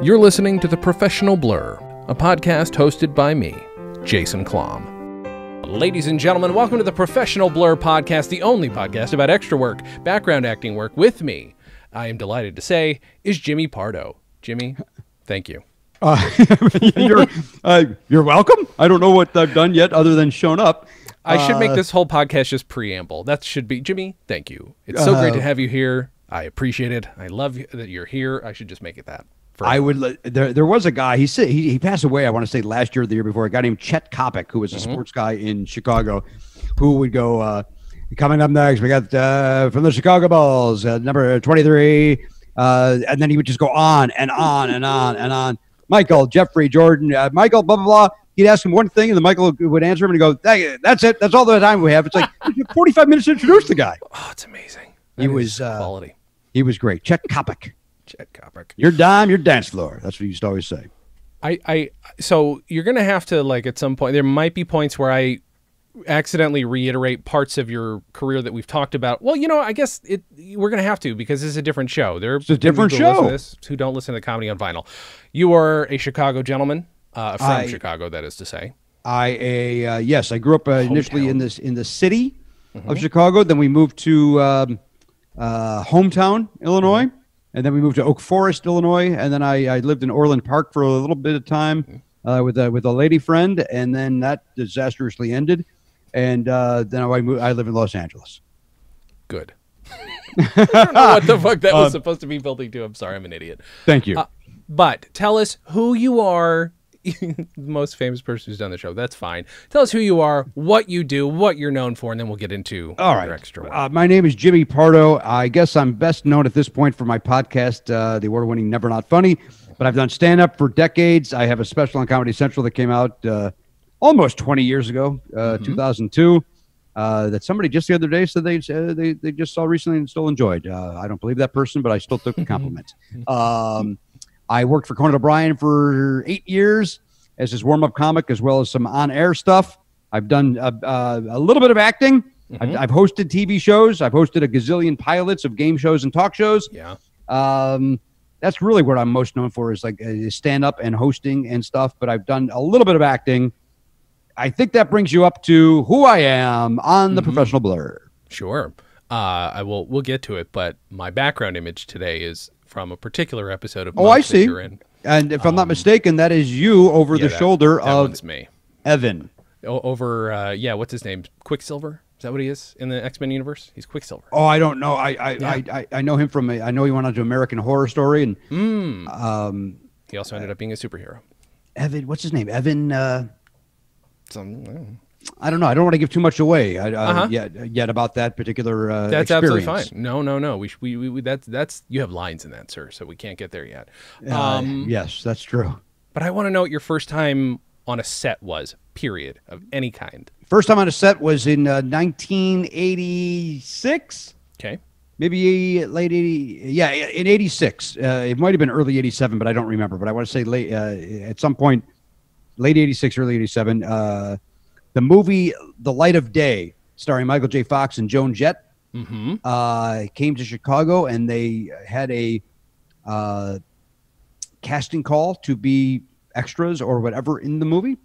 You're listening to The Professional Blur, a podcast hosted by me, Jason Klamm. Ladies and gentlemen, welcome to The Professional Blur podcast, the only podcast about extra work, background acting work. With me, I am delighted to say, is Jimmy Pardo. Jimmy, thank you. You're welcome. I don't know what I've done yet other than shown up. I should make this whole podcast just preamble. That should be, Jimmy, thank you. It's so great to have you here. I appreciate it. I love that you're here. I should just make it that. I would. There was a guy. He passed away. I want to say last year or the year before. A guy named Chet Kopic, who was a sports guy in Chicago, who would go. Coming up next, we got from the Chicago Bulls, number 23, and then he would just go on and on and on and on. Michael, Jeffrey, Jordan, Michael, blah blah blah. He'd ask him one thing, and then Michael would answer him, and he'd go, "That's it. That's all the time we have." It's like 45 minutes to introduce the guy. Oh, it's amazing. He was quality. He was great. Chet Kopic. Chet Kopic. Your dime, your dance floor. That's what you used to always say. So you're going to have to, like, at some point, there might be points where I accidentally reiterate parts of your career that we've talked about. Well, you know, I guess we're going to have to, because this is a different show. It's a different show. Who don't listen to Comedy on Vinyl. You are a Chicago gentleman, from Chicago, that is to say. Yes, I grew up initially in the city of Chicago. Then we moved to hometown, Illinois. And then we moved to Oak Forest, Illinois, and then I lived in Orland Park for a little bit of time with a lady friend, and then that disastrously ended. And then I live in Los Angeles. Good. I don't know what the fuck that was supposed to be building to. I'm sorry, I'm an idiot. Thank you. But tell us who you are. The most famous person who's done the show. That's fine. Tell us who you are, what you do, what you're known for, and then we'll get into your extra work. My name is Jimmy Pardo. I guess I'm best known at this point for my podcast, the award-winning Never Not Funny, but I've done stand-up for decades. I have a special on Comedy Central that came out almost 20 years ago, 2002, that somebody just the other day said they just saw recently and still enjoyed. I don't believe that person, but I still took the compliment. I worked for Conan O'Brien for 8 years as his warm-up comic, as well as some on-air stuff. I've done a little bit of acting. I've hosted TV shows. I've hosted a gazillion pilots of game shows and talk shows. Yeah. That's really what I'm most known for, is like stand-up and hosting and stuff. But I've done a little bit of acting. I think that brings you up to who I am on the Professional Blur. Sure. We'll get to it, but my background image today is from a particular episode of I see. You're in. And if I'm not mistaken, that is you over the shoulder of me. Evan. Over, what's his name? Quicksilver? Is that what he is in the X-Men universe? He's Quicksilver. Oh, I don't know. I know him from I know he went on to American Horror Story, and he also ended up being a superhero. Evan, what's his name? Evan. I don't know. I don't want to give too much away yet about that particular That's experience. absolutely fine. No. We that's you have lines in that, sir, so we can't get there yet. Yes, that's true. But I want to know what your first time on a set was, period, of any kind. First time on a set was in 1986. Okay. Maybe late 80. Yeah, in 86. It might have been early 87, but I don't remember. But I want to say late at some point, late 86, early 87. The movie The Light of Day, starring Michael J. Fox and Joan Jett, came to Chicago, and they had a casting call to be extras or whatever in the movie.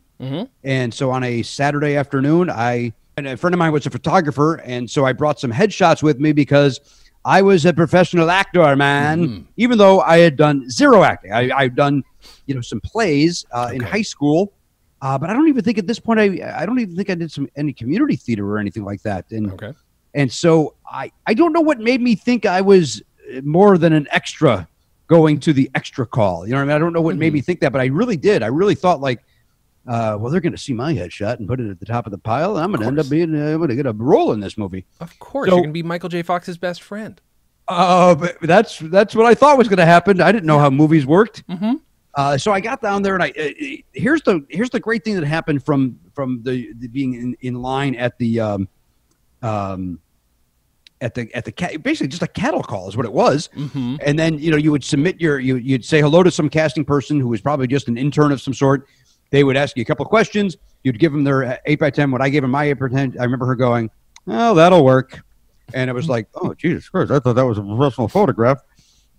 And so on a Saturday afternoon, and a friend of mine was a photographer, and so I brought some headshots with me because I was a professional actor, man. Even though I had done zero acting. I've done some plays in high school. But I don't even think at this point I don't even think I did any community theater or anything like that. And so I don't know what made me think I was more than an extra going to the extra call. You know what I mean? I don't know what made me think that, but I really did. I really thought like, well, they're going to see my headshot and put it at the top of the pile, and I'm going to end up being I'm going to get a role in this movie. Of course, you're going to be Michael J. Fox's best friend. But that's what I thought was going to happen. I didn't know how movies worked. So I got down there, and here's the great thing that happened from the being in line at the basically just a cattle call is what it was. And then you would submit you'd say hello to some casting person who was probably just an intern of some sort. They would ask you a couple of questions. You'd give them their 8x10. What I gave them my 8x10, I remember her going, "Oh, that'll work." And it was like, "Oh, Jesus Christ! I thought that was a professional photograph."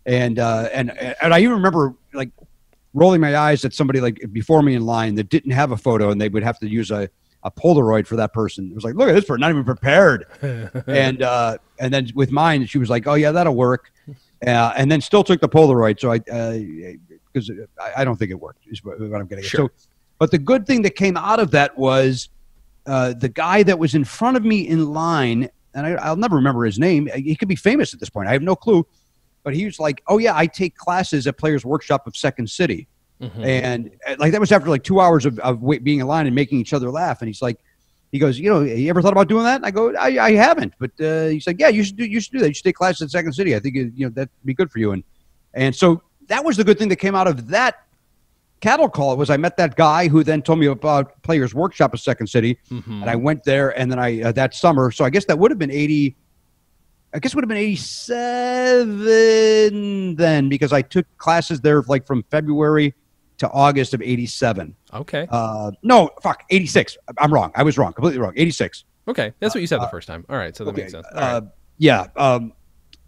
And I even remember like rolling my eyes at somebody like before me in line that didn't have a photo, and they would have to use a Polaroid for that person. It was like, look at this person, not even prepared. and then with mine, she was like, oh yeah, that'll work. And then still took the Polaroid. So because I don't think it worked is what I'm getting at. Sure. So, but the good thing that came out of that was the guy that was in front of me in line, and I'll never remember his name. He could be famous at this point. I have no clue. But he was like, oh yeah, I take classes at Players Workshop of Second City. And like that was after like 2 hours of being in line and making each other laugh. And he goes, you ever thought about doing that? And I go, I haven't, but he's like, yeah, you should do that. You should take classes at Second City. I think that'd be good for you. And so that was the good thing that came out of that cattle call was I met that guy who then told me about Players Workshop of Second City, and I went there, and then that summer. So I guess that would have been 80. I guess it would have been 87 then, because I took classes there like from February to August of 87. Okay. No, 86. I'm wrong. I was wrong. Completely wrong. 86. Okay. That's what you said the first time. All right. So that makes sense. Yeah.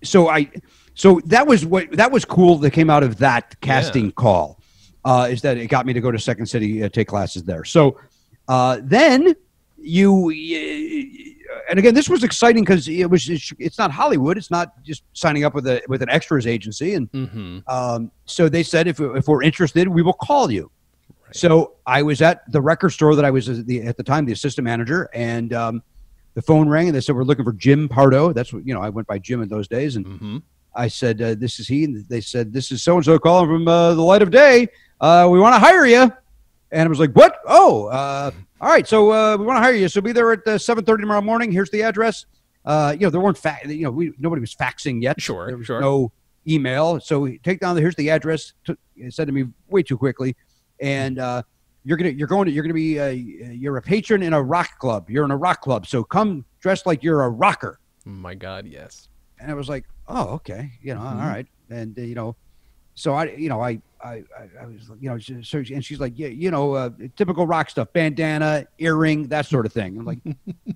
So that was cool that came out of that casting call, is that it got me to go to Second City, take classes there. So then and again, this was exciting because it's not Hollywood. It's not just signing up with an extras agency. And so they said, if we're interested, we will call you. Right. So I was at the record store that I was at the time, the assistant manager, and the phone rang and they said, we're looking for Jim Pardo. That's what, I went by Jim in those days. And I said, this is he. And they said, this is so-and-so calling from the light of day. We want to hire you. And I was like, what? Oh, all right. So we want to hire you. So be there at 7:30 tomorrow morning. Here's the address. There weren't nobody was faxing yet. Sure. There was no email. So take down here's the address. It said to me way too quickly. And you're a patron in a rock club. You're in a rock club. So come dressed like you're a rocker. My God. Yes. And I was like, oh, okay. All right. And, so I was, so, and she's like, yeah, typical rock stuff, bandana, earring, that sort of thing. I'm like,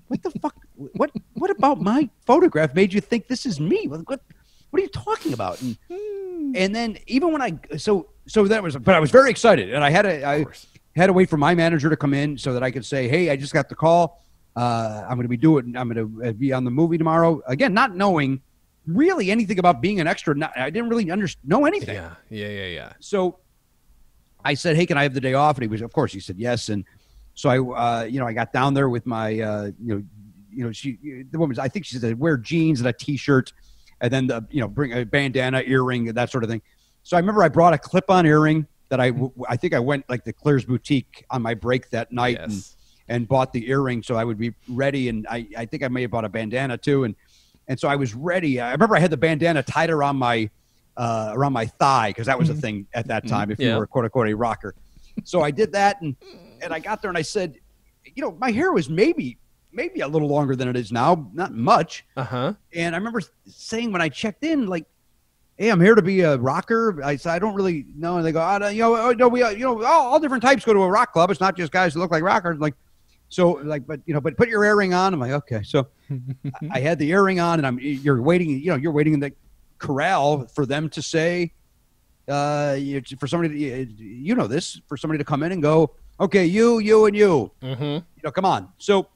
what the fuck? What about my photograph made you think this is me? What are you talking about? And then even when so that was, but I was very excited, and I had to wait for my manager to come in so that I could say, hey, I just got the call. I'm going to be doing, I'm going to be on the movie tomorrow. Again, not knowing really anything about being an extra. I didn't really know anything. Yeah. So I said, hey, can I have the day off? And he said yes. And so I got down there with my, the woman, I think she said, wear jeans and a t-shirt, and then bring a bandana, earring, that sort of thing. So I remember I brought a clip-on earring that I think I went like the Claire's Boutique on my break that night and bought the earring so I would be ready. And I think I may have bought a bandana too. And so I was ready. I remember I had the bandana tied around my thigh, because that was a thing at that time if you were quote unquote a rocker. So I did that, and I got there and I said, my hair was maybe a little longer than it is now, not much. And I remember saying when I checked in, like, hey, I'm here to be a rocker. I said, I don't really know. And they go, all different types go to a rock club. It's not just guys that look like rockers. Like, so like, but put your earring on. I'm like, okay. So I had the earring on, and you're waiting in the corral for them to say, for somebody to, for somebody to come in and go, okay, you and you, come on. So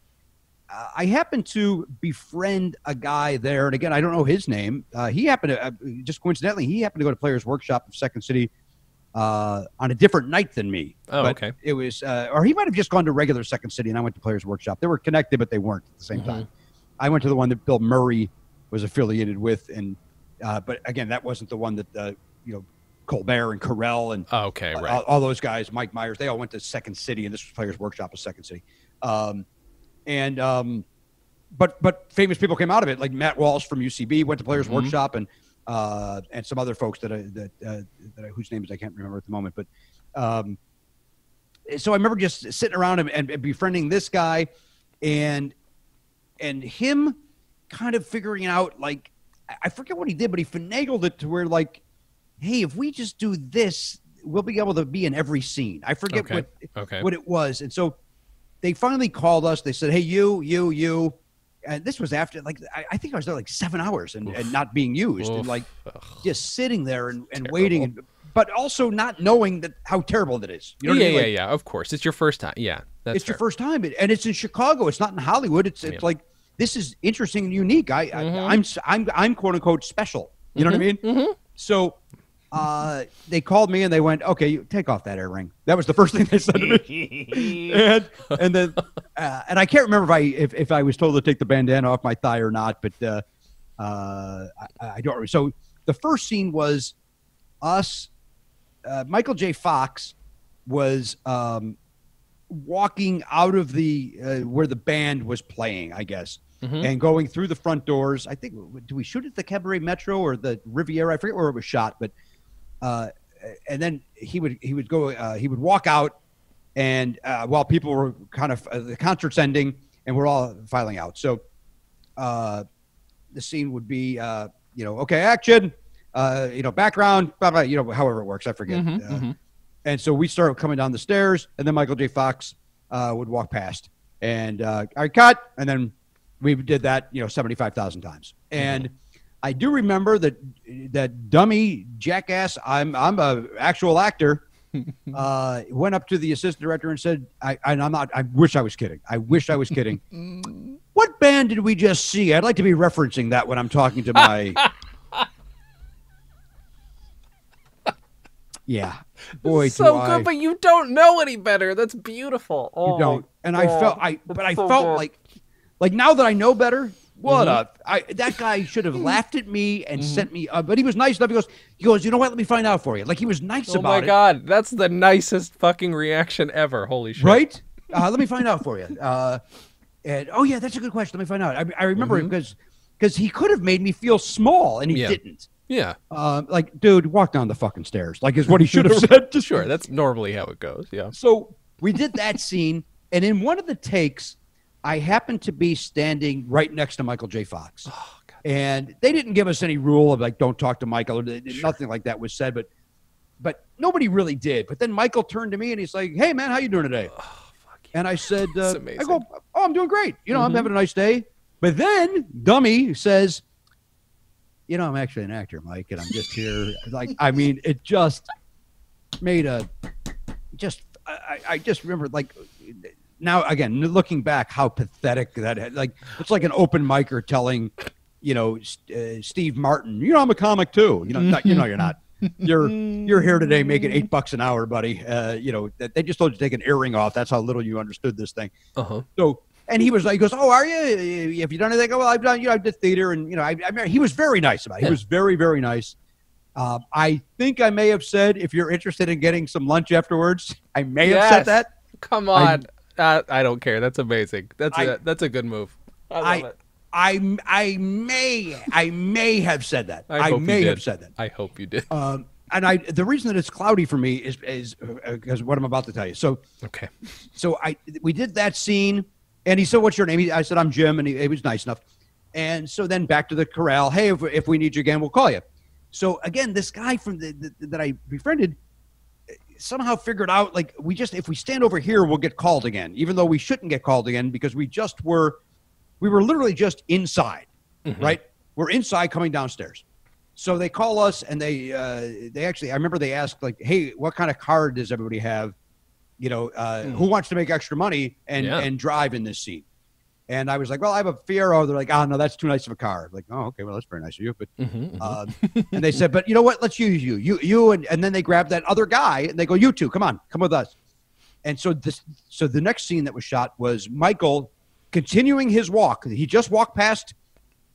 I happened to befriend a guy there. And again, I don't know his name. He happened to, just coincidentally, he happened to go to Players Workshop of Second City on a different night than me. Oh, but okay. It was, or he might have just gone to regular Second City, and I went to Players Workshop. They were connected, but they weren't at the same time. I went to the one that Bill Murray was affiliated with, and but again, that wasn't the one that Colbert and Carell and all those guys, Mike Myers, they all went to Second City, and this was Players Workshop of Second City. But famous people came out of it, like Matt Walsh from UCB went to Players Workshop, and some other folks whose names I can't remember at the moment. But so I remember just sitting around and befriending this guy, and him kind of figuring out, like, I forget what he did, but he finagled it to where, like, hey, if we just do this, we'll be able to be in every scene. I forget what it was. And so they finally called us. They said, hey, you. And this was after, like, I think I was there like 7 hours and not being used. And like just sitting there and waiting. And but also not knowing that how terrible it is. You know what I mean? Yeah. Of course, it's your first time. Yeah, that's it's your first time, and it's in Chicago. It's not in Hollywood. It's like this is interesting and unique. I'm quote unquote special. You know what I mean? So they called me and they went, okay, you take off that ear ring. That was the first thing they said to me. and then and I can't remember if I was told to take the bandana off my thigh or not, but I don't remember. So the first scene was us. Michael J. Fox was walking out of the where the band was playing, I guess, and going through the front doors. I think, do we shoot at the Cabaret Metro or the Riviera? I forget where it was shot, but and then he would walk out, and while people were kind of the concert's ending and we're all filing out. So the scene would be okay, action, background, blah, blah, however it works, I forget. And so we started coming down the stairs, and then Michael J. Fox would walk past, and I cut, and then we did that 75,000 times. And I do remember that dummy jackass, I'm a actual actor, went up to the assistant director and said, I wish I was kidding. I wish I was kidding. What band did we just see? I'd like to be referencing that when I'm talking to my... Yeah. Boy, so good, but you don't know any better. That's beautiful. Oh, you don't. And I felt like now that I know better, that guy should have laughed at me and sent me, but he was nice enough. He goes, you know what? Let me find out for you. Like, he was nice about it. Oh my God. That's the nicest fucking reaction ever. Holy shit. Right? Let me find out for you. And oh yeah, that's a good question. Let me find out. I remember him because he could have made me feel small and he didn't. Yeah. Like, dude, walk down the fucking stairs. Like, is what he should have said. Sure. That's normally how it goes. Yeah. So we did that scene. And in one of the takes, I happened to be standing right next to Michael J. Fox. Oh, God. And they didn't give us any rule of like, don't talk to Michael. Nothing like that was said, but nobody really did. But then Michael turned to me and he's like, hey man, how you doing today? Oh, fuck yeah. And I said, I go, oh, I'm doing great. I'm having a nice day. But then dummy says, I'm actually an actor, Mike, and I'm just here. Like, I mean, it just made I just remember, like, now again, looking back, how pathetic that, like, it's like an open micer telling, Steve Martin, I'm a comic too. You're not. You're here today making $8 an hour, buddy. They just told you to take an earring off. That's how little you understood this thing. So. And he goes, oh, are you? Have you done anything? Well, I've done, I did theater. And, he was very nice about it. He was very, very nice. I think I may have said, if you're interested in getting some lunch afterwards, I may have said that. Come on. I don't care. That's amazing. That's a good move. I love it. I may have said that. I may have said that. I hope you did. And the reason that it's cloudy for me is because what I'm about to tell you. So, okay. So we did that scene. And he said, what's your name? I said, I'm Jim. And he was nice enough. And so then back to the corral. Hey, if we need you again, we'll call you. So again, this guy from that I befriended somehow figured out, like, if we stand over here, we'll get called again, even though we shouldn't get called again because we were literally just inside, right? We're inside coming downstairs. So they call us and they actually, I remember they asked, like, hey, what kind of card does everybody have? Who wants to make extra money and drive in this scene? And I was like, well, I have a Fiero. They're like, oh, no, that's too nice of a car. Like, oh, okay, well, that's very nice of you. But and they said, but you know what? Let's use you. And then they grabbed that other guy and they go, you two, come with us. And so the next scene that was shot was Michael continuing his walk. He just walked past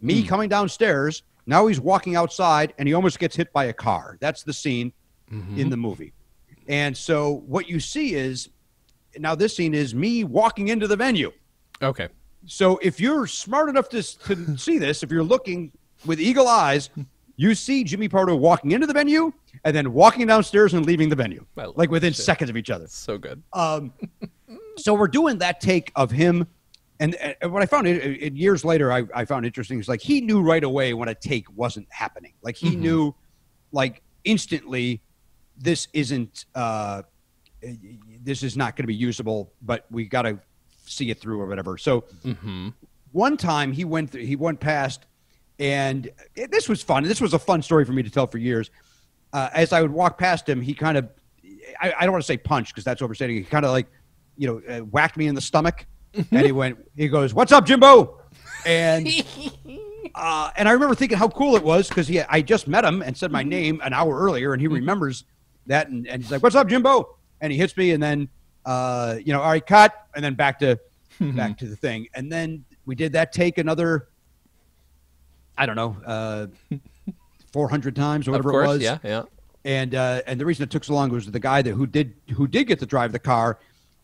me coming downstairs. Now he's walking outside and he almost gets hit by a car. That's the scene in the movie. And so what you see is, now this scene is me walking into the venue. Okay. So if you're smart enough to see this, if you're looking with eagle eyes, you see Jimmy Pardo walking into the venue and then walking downstairs and leaving the venue, like within seconds of each other. So good. So we're doing that take of him. And what I found years later, I found interesting is, like, he knew right away when a take wasn't happening. Like, he knew, like, instantly, this is not going to be usable, but we got to see it through or whatever. So one time he went past, and this was fun. This was a fun story for me to tell for years. as I would walk past him, he kind of, I don't want to say punch because that's overstating. He kind of like, whacked me in the stomach, and he goes, "What's up, Jimbo?" And and I remember thinking how cool it was because I just met him and said my name an hour earlier, and he remembers that, and he's like, "What's up, Jimbo?" And he hits me, and then all right, cut, and then back to the thing, and then we did that take another, I don't know, 400 times or whatever of course, it was. Yeah. And the reason it took so long was the guy who did get to drive the car.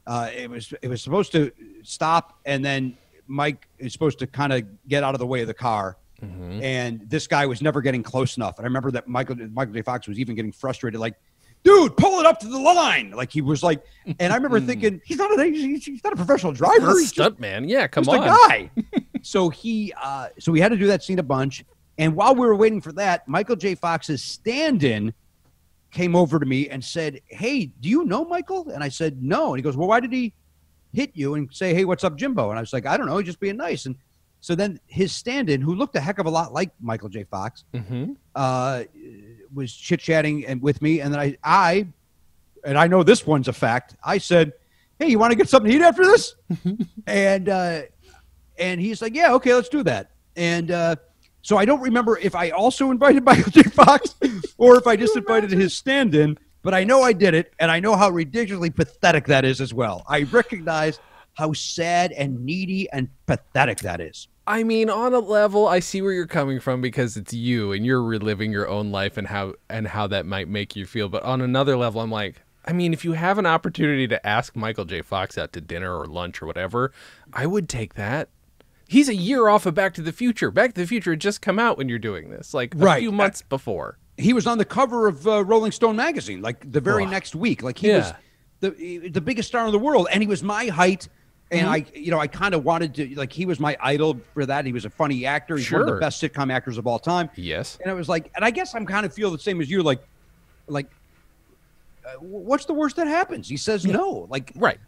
It was supposed to stop, and then Mike is supposed to kind of get out of the way of the car. Mm-hmm. And this guy was never getting close enough. And I remember that Michael J. Fox was even getting frustrated, like, "Dude, pull it up to the line!" Like he was like, and I remember thinking, he's not a professional driver. He's stunt man. Yeah, come on, a guy. So we had to do that scene a bunch. And while we were waiting for that, Michael J. Fox's stand-in came over to me and said, "Hey, do you know Michael?" And I said, "No." And he goes, "Well, why did he hit you and say, 'Hey, what's up, Jimbo?'" And I was like, "I don't know, he's just being nice." And so then his stand-in, who looked a heck of a lot like Michael J. Fox, was chit-chatting and with me. And then I know this one's a fact, I said, "Hey, you want to get something to eat after this?" And he's like, "Yeah, okay, let's do that." And so I don't remember if I also invited Michael J. Fox or if I just invited his stand-in, but I know I did it, and I know how ridiculously pathetic that is as well. I recognize how sad and needy and pathetic that is. I mean, on a level, I see where you're coming from because it's you and you're reliving your own life and how that might make you feel. But on another level, I'm like, I mean, if you have an opportunity to ask Michael J. Fox out to dinner or lunch or whatever, I would take that. He's a year off of Back to the Future. Back to the Future had just come out when you're doing this, like a few months before. He was on the cover of Rolling Stone magazine, like the very next week. Like he was the biggest star in the world, and he was my height. And I kind of wanted to, like, he was my idol for that. He was a funny actor. He's one of the best sitcom actors of all time. Yes. And I was like, and I guess I'm kind of feel the same as you, like, what's the worst that happens? He says no. Like, right.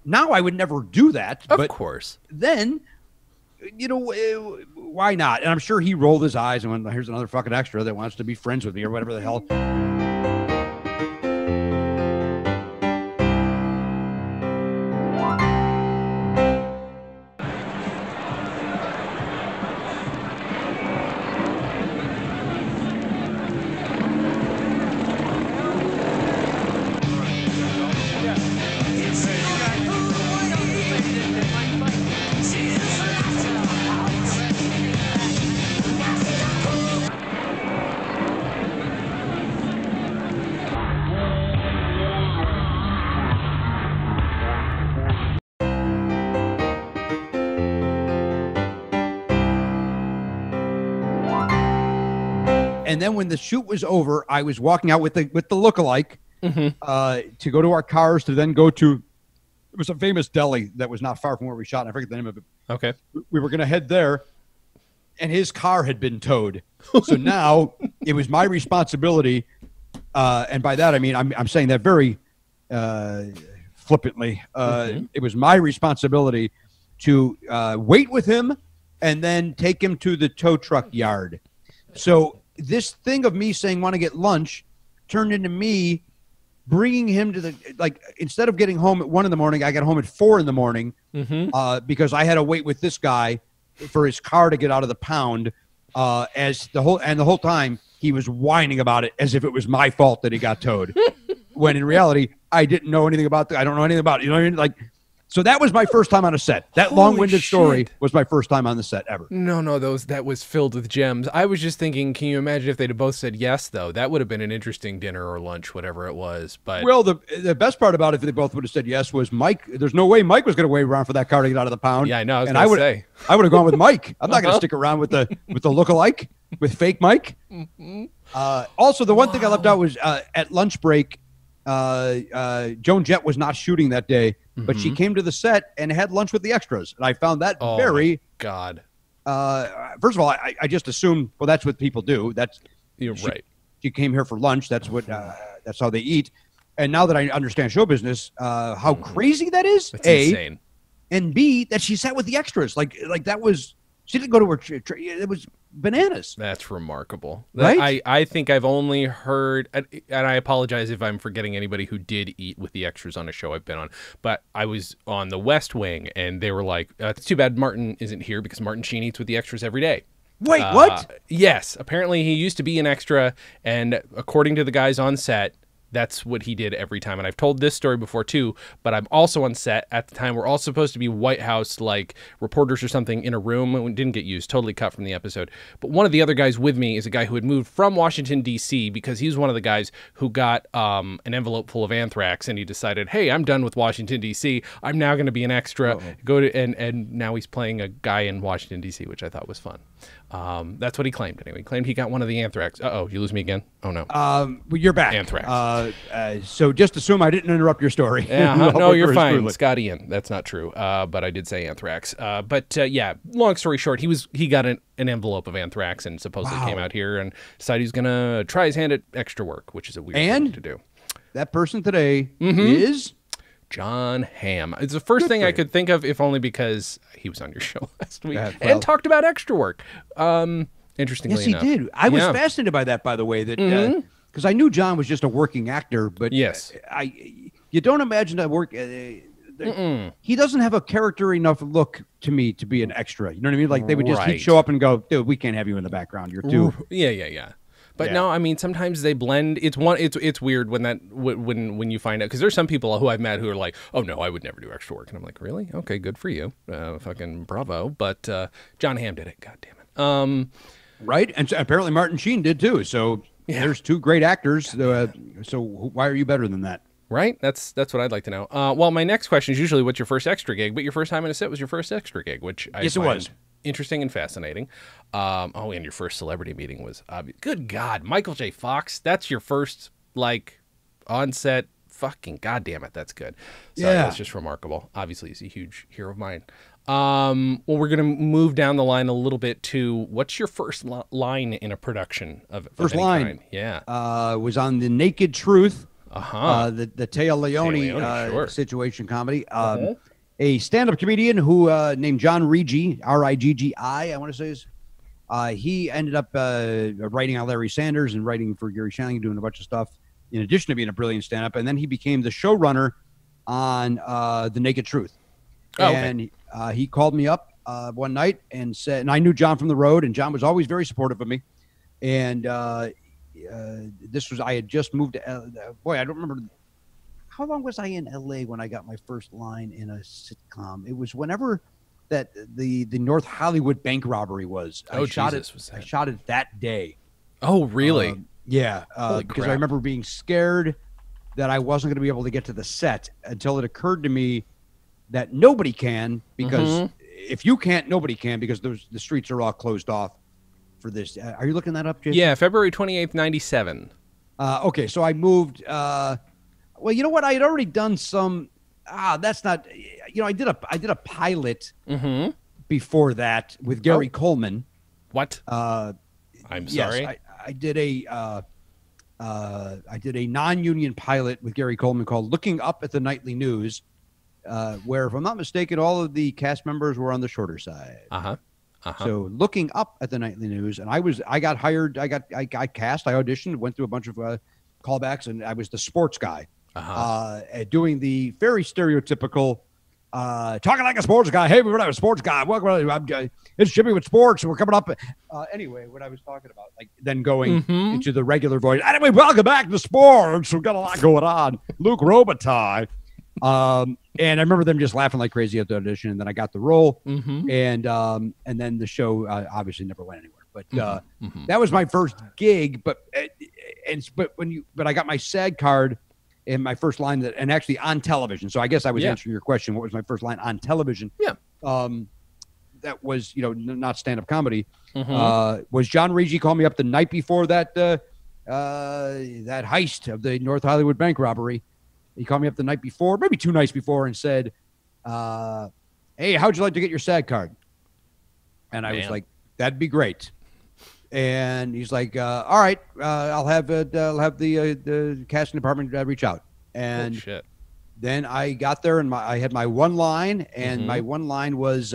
Now I would never do that. Of course. Then, why not? And I'm sure he rolled his eyes and went, "Here's another fucking extra that wants to be friends with me," or whatever the hell. And then when the shoot was over, I was walking out with the lookalike to go to our cars to then go to, it was a famous deli that was not far from where we shot. And I forget the name of it. Okay. We were going to head there, and his car had been towed. So now it was my responsibility. And by that, I mean, I'm saying that very flippantly. It was my responsibility to wait with him and then take him to the tow truck yard. So this thing of me saying want to get lunch turned into me bringing him to the, like, instead of getting home at 1 a.m, I got home at 4 a.m. Because I had to wait with this guy for his car to get out of the pound. As the whole time he was whining about it as if it was my fault that he got towed, when in reality I didn't know anything about I don't know anything about it. You know what I mean? Like, so that was my first time on a set. That long-winded story was my first time on the set ever. No, that was filled with gems. I was just thinking, can you imagine if they'd both said yes, though? That would have been an interesting dinner or lunch, whatever it was. But well, the best part about it, if they both would have said yes, was Mike. There's no way Mike was going to wait around for that car to get out of the pound. Yeah, I know. I would have gone with Mike. I'm not going to stick around with the lookalike, with fake Mike. Also, the one thing I left out was at lunch break, Joan Jett was not shooting that day, but she came to the set and had lunch with the extras, and I found that very God. First of all, I just assumed, well, that's what people do. You're right. She came here for lunch. That's what that's how they eat. And now that I understand show business, how crazy that is. That's insane. And B, that she sat with the extras. Like that was She didn't go to her. It was bananas. That's remarkable. Right? I think I've only heard, and I apologize if I'm forgetting anybody who did eat with the extras on a show I've been on, but I was on the West Wing, and they were like, it's too bad Martin isn't here because Martin Sheen eats with the extras every day. Wait, what? Yes. Apparently he used to be an extra, and according to the guys on set, that's what he did every time. And I've told this story before too, but I'm also on set at the time. We're all supposed to be White House, like reporters or something in a room. It didn't get used, totally cut from the episode. But one of the other guys with me is a guy who had moved from Washington, D.C. because he's one of the guys who got an envelope full of anthrax, and he decided, hey, I'm done with Washington, D.C. I'm now going to be an extra. And now he's playing a guy in Washington, D.C., which I thought was fun. That's what he claimed anyway. He claimed he got one of the anthrax. Uh-oh, you lose me again? Oh, no. Well, you're back. Anthrax. So just assume I didn't interrupt your story. Yeah, no, you're fine. Scott Ian. That's not true. But I did say anthrax. Yeah, long story short, he got an envelope of anthrax and supposedly came out here and decided he's going to try his hand at extra work, which is a weird thing to do. That person today is Jon Hamm. It's the first thing I could think of, if only because he was on your show last week and talked about extra work. Interestingly enough. Yes, he did. I was fascinated by that, by the way, that because I knew John was just a working actor, but yes, you don't imagine that work. He doesn't have a character enough look to me to be an extra. You know what I mean? Like they would just he'd show up and go, dude, we can't have you in the background. You're too. Yeah. But no, I mean, sometimes they blend. It's weird when you find out, because there's some people who I've met who are like, oh no, I would never do extra work, and I'm like, really? Okay, good for you, fucking bravo. But Jon Hamm did it. God damn it. Right, and so apparently Martin Sheen did too. So there's two great actors. So why are you better than that? Right? That's what I'd like to know. Well, my next question is usually what's your first extra gig, but your first time in a set was your first extra gig, which I yes, it was. Interesting and fascinating. And your first celebrity meeting was obvious. Good God, Michael J. Fox. That's your first on-set. Fucking goddamn it, that's good. Sorry, that's just remarkable. Obviously, he's a huge hero of mine. Well, we're gonna move down the line a little bit to what's your first line in a production of first any line? Kind? Yeah, was on The Naked Truth. the Téa Leoni situation comedy. A stand-up comedian who named John Riggi, Riggi, I want to say is. He ended up writing on Larry Sanders and writing for Gary Shandling, doing a bunch of stuff in addition to being a brilliant stand-up. And then he became the showrunner on The Naked Truth. He called me up one night and said, and I knew John from the road, and John was always very supportive of me. And I had just moved to, I don't remember. How long was I in LA when I got my first line in a sitcom? It was whenever that the North Hollywood bank robbery was. I shot it that day. Oh, really? Because I remember being scared that I wasn't going to be able to get to the set until it occurred to me that nobody can, because if you can't, nobody can, because the streets are all closed off for this. Are you looking that up, Jason? Yeah, February 28th, 97. Okay, so I moved. Well, you know what? I had already done some. That's not. I did a pilot before that with Gary Coleman. What? I'm sorry. Yes, I did a non-union pilot with Gary Coleman called "Looking Up at the Nightly News," where, if I'm not mistaken, all of the cast members were on the shorter side. So looking up at the Nightly News, and I got hired. I cast. I auditioned. Went through a bunch of callbacks, and I was the sports guy. Doing the very stereotypical talking like a sports guy. Hey, we're not a sports guy. Welcome, it's Jimmy with sports, and we're coming up. Anyway, what I was talking about, then going into the regular voice. Anyway, welcome back to sports. We've got a lot going on. Luke Robitaille. And I remember them just laughing like crazy at the audition, and then I got the role. And then the show obviously never went anywhere. But that was my first gig. But I got my SAG card. And my first line and actually on television. So I guess I was answering your question. What was my first line on television? Yeah. That was, not stand-up comedy. Was John Riggi called me up the night before that heist of the North Hollywood bank robbery. He called me up the night before, maybe 2 nights before, and said, hey, how'd you like to get your SAG card? And I was like, that'd be great. And he's like, all right, I'll have the casting department reach out. And then I got there, and I had my one line, and my one line was,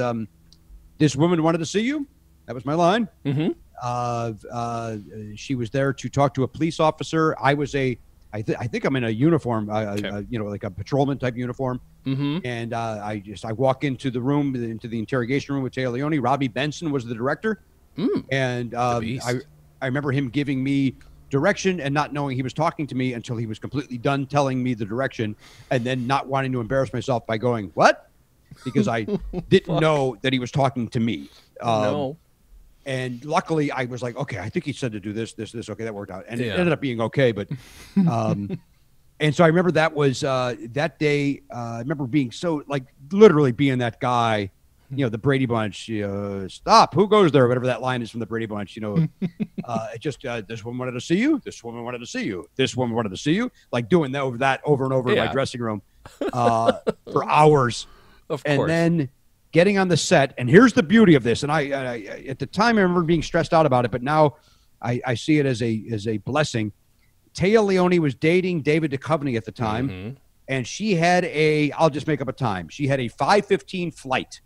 This woman wanted to see you. That was my line. Mm-hmm. She was there to talk to a police officer. I think I'm in a uniform, like a patrolman type uniform. Mm-hmm. And I walk into the room, into the interrogation room with Téa Leoni. Robbie Benson was the director. And I remember him giving me direction and not knowing he was talking to me until he was completely done telling me the direction, and then not wanting to embarrass myself by going, "What?" Because I didn't know that he was talking to me. No. And luckily, I was like, okay, I think he said to do this. Okay, that worked out. And it ended up being okay. But, and so I remember that was that day. I remember being so, like, literally being that guy, the Brady Bunch, stop, who goes there? Whatever that line is from the Brady Bunch, it just, this woman wanted to see you. This woman wanted to see you. This woman wanted to see you. Like doing that over and over in my dressing room for hours. Of course. And then getting on the set, and here's the beauty of this. And I at the time I remember being stressed out about it, but now I see it as a blessing. Téa Leoni was dating David Duchovny at the time, and she had I'll just make up a time. She had a 5:15 flight,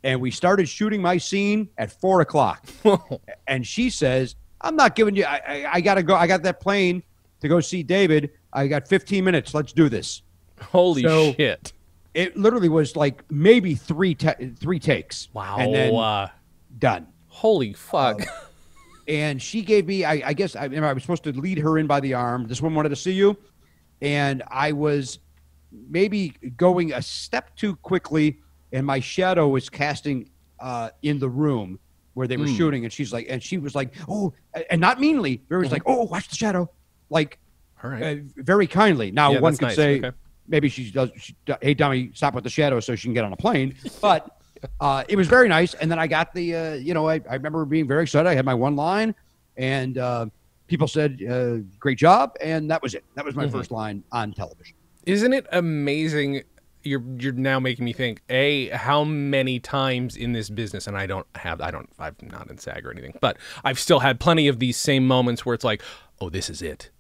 and we started shooting my scene at 4:00. And she says, "I'm not giving you. I gotta go. I got that plane to go see David. I got 15 minutes. Let's do this." Holy shit. It literally was like maybe three takes. Wow. And then done. Holy fuck. And she gave me, I guess, I was supposed to lead her in by the arm. This woman wanted to see you. And I was maybe going a step too quickly, and my shadow was casting in the room where they were shooting. And she was like, oh, and not meanly. There was like, oh, watch the shadow. Like, all right. Very kindly. Now, one could say, okay. Maybe she does. Hey, dummy, stop with the shadow so she can get on a plane. But it was very nice. And then I got the, I remember being very excited. I had my one line, and people said, great job. And that was it. That was my first line on television. Isn't it amazing? You're now making me think, how many times in this business, and I'm not in SAG or anything, but I've still had plenty of these same moments where it's like, oh, this is it.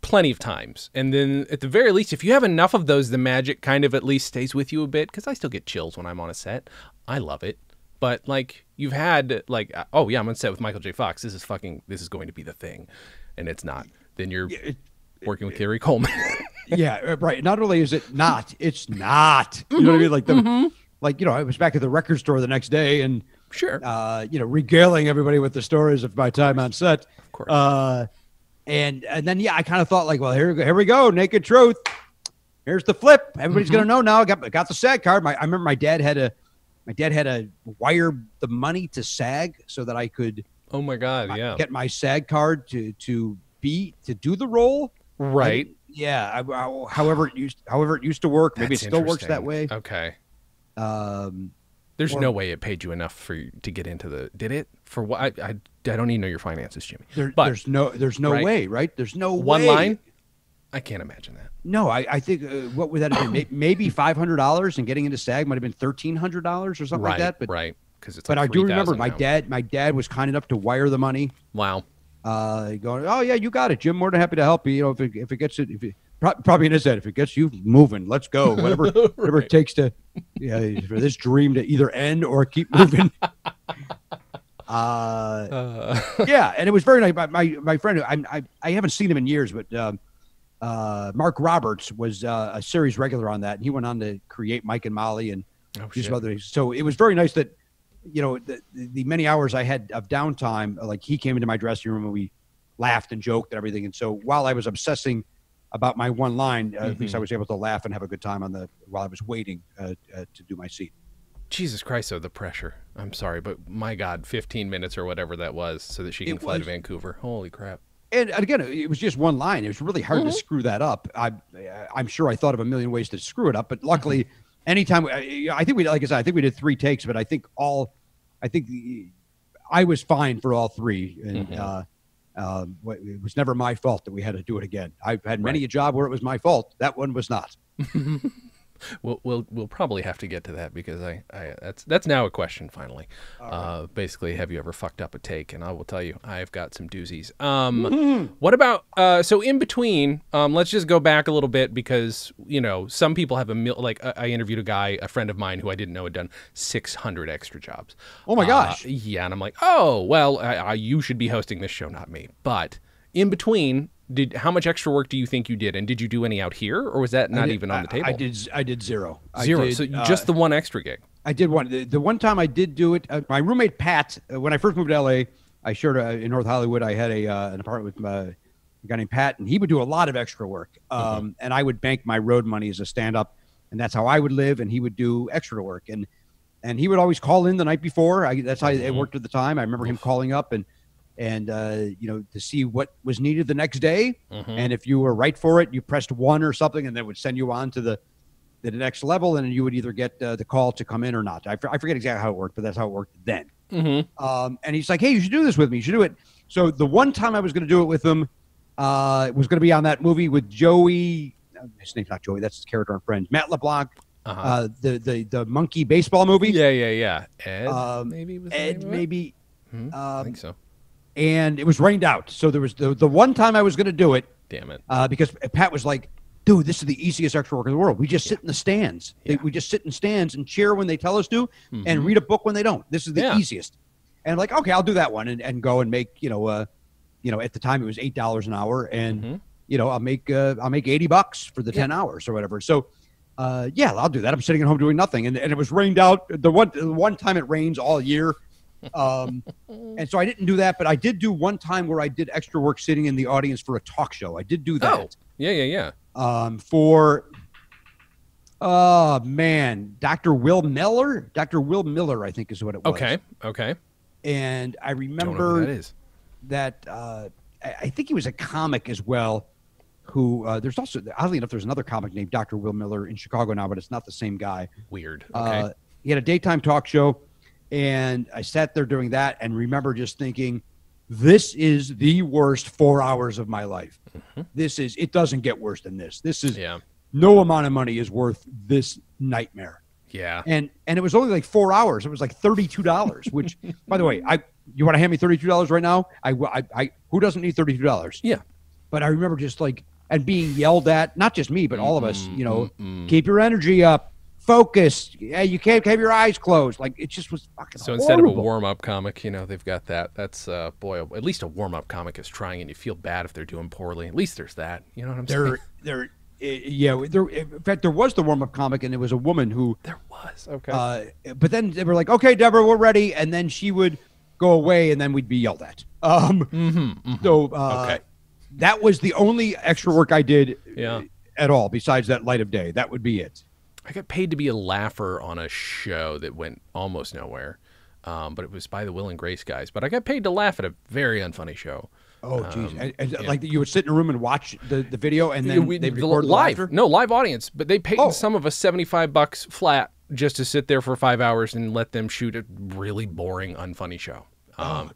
Plenty of times. And then at the very least, if you have enough of those, the magic kind of at least stays with you a bit, because I still get chills when I'm on a set. I love it. But like, you've had like, oh yeah, I'm on set with Michael J. Fox. This is going to be the thing. And it's not. Then you're working with Gary Coleman. Yeah, right. Not only is it not, it's not. You know what I mean? Like I was back at the record store the next day and regaling everybody with the stories of my time on set. Of course. And then, I kind of thought like, well, here we go. Naked truth. Here's the flip. Everybody's going to know now. I got the SAG card. I remember my dad had to wire the money to SAG so that I could, oh my God, get my SAG card to do the role. Right. However it used to work. Maybe That's it still works that way. Okay. There's no way it paid you enough to get into did it? For what? I don't even know your finances, Jimmy. There's no way, right? There's no one way. line. I can't imagine that. No, I think what would that have been? Maybe $500, and getting into SAG might have been $1,300 or something like that. But right, because it's. But like I do remember now. my dad was kind enough to wire the money. Wow. Going, oh yeah, you got it, Jim. More than happy to help you. If it gets it, probably in his head, if it gets you moving, let's go. Whatever it takes to, for this dream to either end or keep moving. And it was very nice. My friend, I haven't seen him in years, but Mark Roberts was a series regular on that, and he went on to create Mike and Molly and some other things. So it was very nice that the many hours I had of downtime, like he came into my dressing room and we laughed and joked and everything. And so while I was obsessing about my one line, at least I was able to laugh and have a good time while I was waiting to do my scene. Jesus Christ, so the pressure. I'm sorry, but my God, 15 minutes or whatever that was so that she can fly to Vancouver. Holy crap. And again, it was just one line. It was really hard to screw that up. I'm sure I thought of a million ways to screw it up, but luckily, anytime I think we did 3 takes, but I think I was fine for all 3, and it was never my fault that we had to do it again. I've had many a job where it was my fault. That one was not. We'll probably have to get to that because that's now a question finally. Right. Basically, have you ever fucked up a take? And I will tell you, I've got some doozies. What about so in between? Let's just go back a little bit because some people have I interviewed a friend of mine who I didn't know had done 600 extra jobs. Oh my gosh! Yeah, and I'm like, oh well, you should be hosting this show, not me. But in between. How much extra work do you think you did, and did you do any out here, or was that not even on the table? I did zero. Zero. So just the one extra gig. I did one. The one time I did do it. My roommate Pat, when I first moved to LA, I shared in North Hollywood. I had an apartment with a guy named Pat, and he would do a lot of extra work. And I would bank my road money as a stand-up, and that's how I would live. And he would do extra work, and he would always call in the night before. That's how it worked at the time. I remember him calling up and to see what was needed the next day. And if you were right for it, you pressed 1 or something, and that would send you on to the next level. And you would either get the call to come in or not. I forget exactly how it worked, but that's how it worked then. And he's like, hey, you should do this with me. You should do it. So the one time I was going to do it with him was going to be on that movie with Joey. His name's not Joey. That's his character on Friends. Matt LeBlanc. The monkey baseball movie. Yeah. Ed, maybe. Ed, maybe. I think so. And it was rained out. So there was the one time I was going to do it. Damn it. Because Pat was like, dude, this is the easiest extra work in the world. We just sit in the stands. We just sit in stands and cheer when they tell us to and read a book when they don't. This is the easiest. And like, okay, I'll do that one and go and make, at the time it was $8 an hour. And, I'll make $80 for the 10 hours or whatever. So, I'll do that. I'm sitting at home doing nothing. And it was rained out. The one time it rains all year. And so I didn't do that, but I did do one time where I did extra work sitting in the audience for a talk show. I did do that. Oh, yeah. For Dr. Will Miller, I think is what it was. Okay. And I remember Don't know who that is. That I think he was a comic as well. Who there's also, oddly enough, there's another comic named Dr. Will Miller in Chicago now, but it's not the same guy. Weird. Okay. He had a daytime talk show. And I sat there doing that and remember just thinking, this is the worst 4 hours of my life. It doesn't get worse than this. This is no amount of money is worth this nightmare. Yeah. And it was only like 4 hours. It was like $32, which, by the way, you want to hand me $32 right now? I who doesn't need $32? Yeah. But I remember just like, and being yelled at, not just me, but all of us, keep your energy up. Focus. Yeah, you can't have your eyes closed. Like, it just was fucking So horrible. Instead of a warm-up comic, they've got that. That's, boy, at least a warm-up comic is trying, and you feel bad if they're doing poorly. At least there's that. You know what I'm saying? In fact, there was the warm-up comic, and it was a woman who... There was, okay. But then they were like, okay, Deborah, we're ready. And then she would go away, and then we'd be yelled at. So that was the only extra work I did at all, besides that Light of Day. That would be it. I got paid to be a laugher on a show that went almost nowhere, but it was by the Will and Grace guys. But I got paid to laugh at a very unfunny show. Oh, geez. Like you would sit in a room and watch the video, and then they record live. No, live audience. But they paid some of us $75 flat just to sit there for 5 hours and let them shoot a really boring, unfunny show.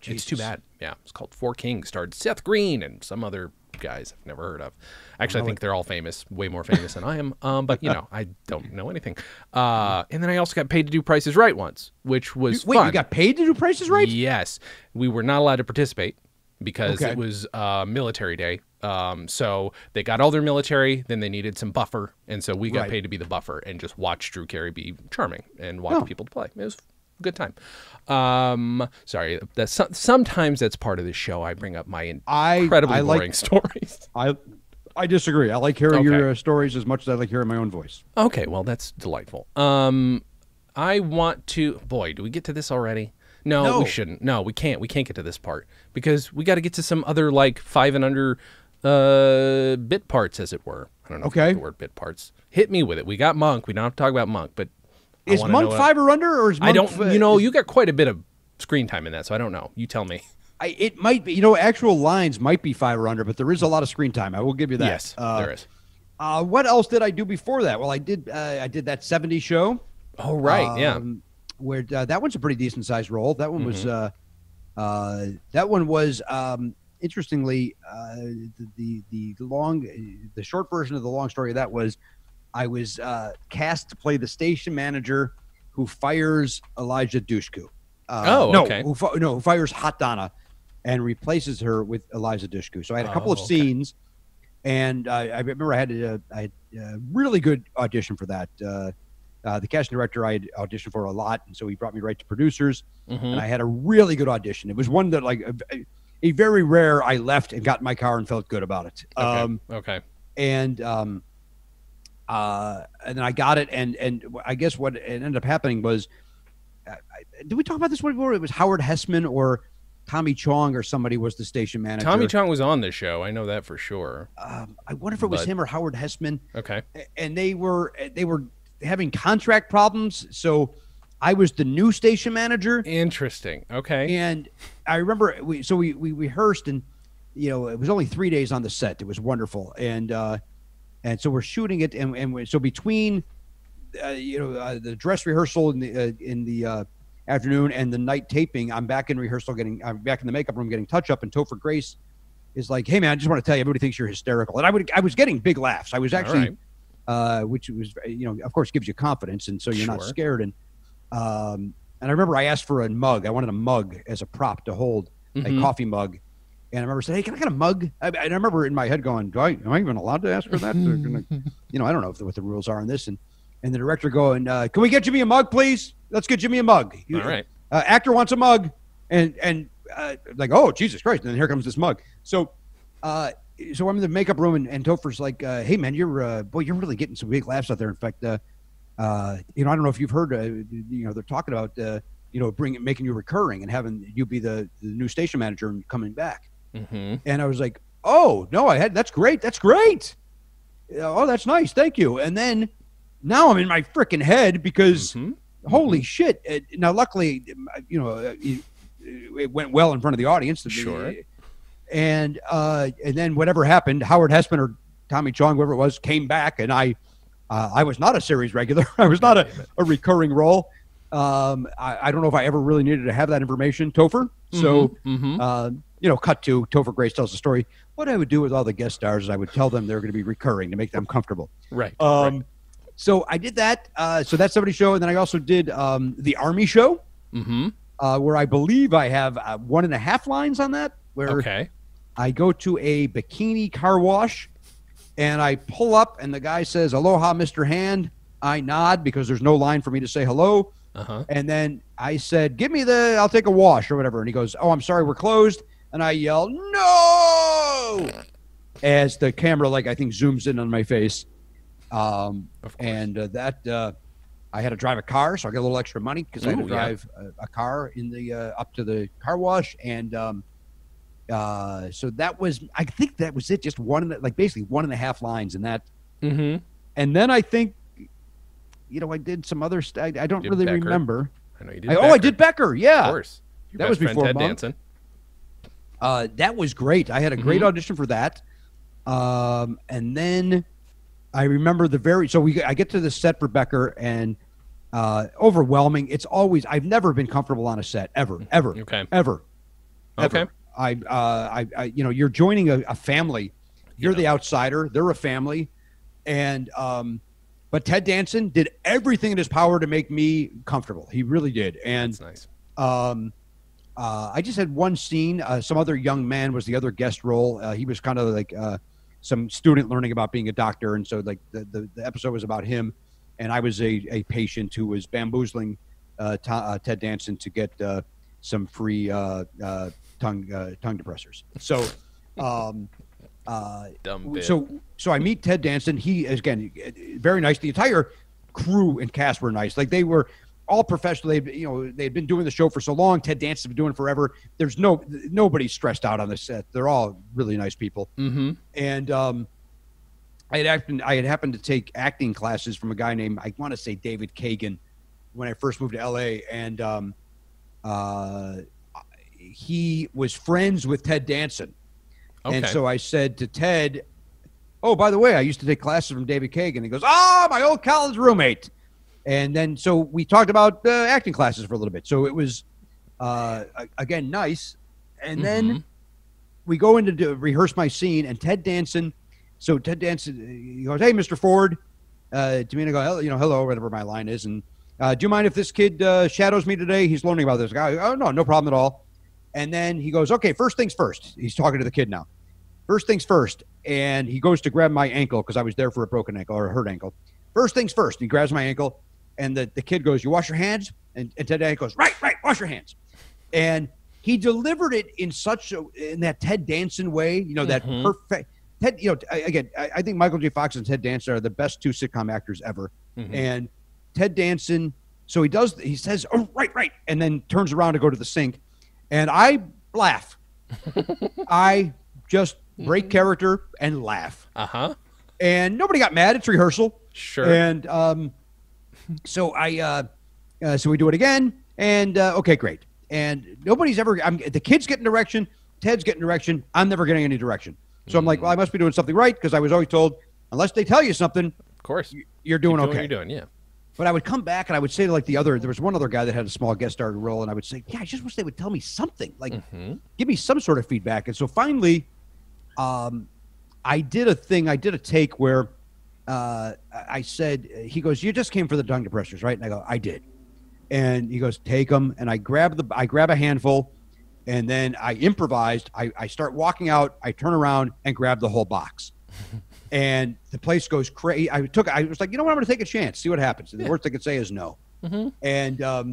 It's too bad. Yeah, it's called Four Kings. Starred Seth Green and some other guys I've never heard of. Actually, I think they're all famous, way more famous than I am. But I don't know anything. And then I also got paid to do Price is Right once, which was fun. Wait, you got paid to do Price is Right? Yes, we were not allowed to participate because it was military day. So they got all their military, then they needed some buffer, and so we got paid to be the buffer and just watch Drew Carey be charming and watch people play. It was a good time. Sorry, sometimes that's part of the show. I bring up my incredibly boring stories. I disagree. I like hearing your stories as much as I like hearing my own voice. Okay, well, that's delightful. I want to... Boy, do we get to this already? No, we shouldn't. No, we can't. We can't get to this part because we got to get to some other, like, 5 and under bit parts, as it were. I don't know if that's the word bit parts. Hit me with it. We got Monk. We don't have to talk about Monk, but... Is Monk 5 or under, or is Monk... I don't... you got quite a bit of screen time in that, so I don't know. You tell me. It might be, actual lines might be 5 or under, but there is a lot of screen time. I will give you that. Yes, there is. What else did I do before that? Well, I did that 70s show. Oh, right, yeah. Where that one's a pretty decent sized role. That one was interestingly the short version of the long story of that was I was cast to play the station manager who fires Elijah Dushku. Okay. Who fires Hot Donna and replaces her with Eliza Dushku. So I had a couple of scenes, and I remember I had a really good audition for that. The casting director I had auditioned for a lot, and so he brought me right to producers, and I had a really good audition. It was one that, like, a very rare, I left and got in my car and felt good about it. And then I got it, and I guess what ended up happening was, did we talk about this one before? It was Howard Hessman or Tommy Chong or somebody was the station manager. Tommy Chong was on this show. I know that for sure. I wonder if it was him or Howard Hessman. Okay. And they were having contract problems, so I was the new station manager. Interesting. Okay. And I remember we rehearsed, and it was only 3 days on the set. It was wonderful, and so we're shooting it, and so between the dress rehearsal in the afternoon and the night taping, I'm back in rehearsal I'm back in the makeup room getting touch up, and Topher Grace is like, "Hey man, I just want to tell you, everybody thinks you're hysterical." And I was getting big laughs. I was actually, which was, of course gives you confidence, and so you're not scared. And I remember I asked for a mug. I wanted a mug as a prop to hold, a coffee mug. And I remember saying, "Hey, can I get a mug?" And I remember in my head going, am I even allowed to ask for that? I don't know what the rules are on this. And the director going, "Can we get Jimmy a mug, please? Let's get Jimmy a mug." All right. Actor wants a mug, and like, oh Jesus Christ! And then here comes this mug. So I'm in the makeup room, and Topher's like, "Hey man, you're really getting some big laughs out there. In fact, I don't know if you've heard, they're talking about making you recurring and having you be the new station manager and coming back." And I was like, "Oh no, that's great. That's great. Oh, that's nice. Thank you." And then now I'm in my freaking head because holy shit. Now, luckily, it went well in front of the audience. Sure. And then whatever happened, Howard Hessman or Tommy Chong, whoever it was, came back, and I was not a series regular. I was not a recurring role. I don't know if I ever really needed to have that information, Topher. So, cut to Topher Grace tells the story. What I would do with all the guest stars is I would tell them they're going to be recurring to make them comfortable. Right. So I did that. So that 70 show. And then I also did the Army show, where I believe I have 1.5 lines on that, where I go to a bikini car wash and I pull up and the guy says, "Aloha, Mr. Hand." I nod because there's no line for me to say hello. And then I said, I'll take a wash or whatever. And he goes, "Oh, I'm sorry, we're closed." And I yell, "No!" as the camera, I think, zooms in on my face. And I had to drive a car, so I got a little extra money because I had to drive a car in the up to the car wash. And so I think that was it. Just basically 1.5 lines in that. And then I think, I did some other stuff. I don't really remember. I know you did. Becker. I did Becker. Yeah, of course. That was before Ted Danson. That was great. I had a great audition for that. And then I remember I get to the set for Becker, and overwhelming. It's always, I've never been comfortable on a set ever. Okay. Ever. Okay. You're joining a family. You're the outsider. They're a family. And, but Ted Danson did everything in his power to make me comfortable. He really did. And that's nice. I just had one scene. Some other young man was the other guest role. He was kind of like some student learning about being a doctor. And so the episode was about him. And I was a patient who was bamboozling Ted Danson to get some free tongue depressors. So, so I meet Ted Danson. He is, again, very nice. The entire crew and cast were nice. They were all professional. They'd been doing the show for so long. Ted Danson's been doing it forever. There's nobody stressed out on the set. They're all really nice people. And I had happened to take acting classes from a guy named, I want to say, David Kagan, when I first moved to LA. And he was friends with Ted Danson. And so I said to Ted, "Oh, by the way, I used to take classes from David Kagan." He goes, "Oh, my old college roommate." And then so we talked about acting classes for a little bit. So it was, again, nice. And then we go in to rehearse my scene, and Ted Danson, he goes, "Hey, Mr. Ford, to me and I go, hello, whatever my line is. And do you mind if this kid shadows me today? He's learning about this guy. Oh, no problem at all. And then he goes, okay, first things first. He's talking to the kid now. First things first. And he goes to grab my ankle because I was there for a broken ankle or a hurt ankle. First things first. He grabs my ankle. And the kid goes, you wash your hands? And Ted goes, right, wash your hands. And he delivered it in that Ted Danson way, that perfect. Ted, again, I think Michael J. Fox and Ted Danson are the best two sitcom actors ever. Mm-hmm. And Ted Danson, so he says, oh, right, and then turns around to go to the sink. And I laugh. I just break character and laugh. Uh-huh. And nobody got mad. It's rehearsal. Sure. And so we do it again. And okay, great. And nobody's ever. The kid's getting direction. Ted's getting direction. I'm never getting any direction. So I'm like, well, I must be doing something right because I was always told, unless they tell you something, of course, you're doing okay. What you're doing, yeah. But I would come back and I would say to there was one other guy that had a small guest star role, and I would say, yeah, I just wish they would tell me something, give me some sort of feedback. And so finally, I did a take where I said, he goes, you just came for the tongue depressors, right? And I go, I did. And he goes, take them. And I grab a handful, and then I improvised. I start walking out. I turn around and grab the whole box. And the place goes crazy. I was like, you know what? I'm going to take a chance, see what happens. And the worst I could say is no. Mm-hmm. And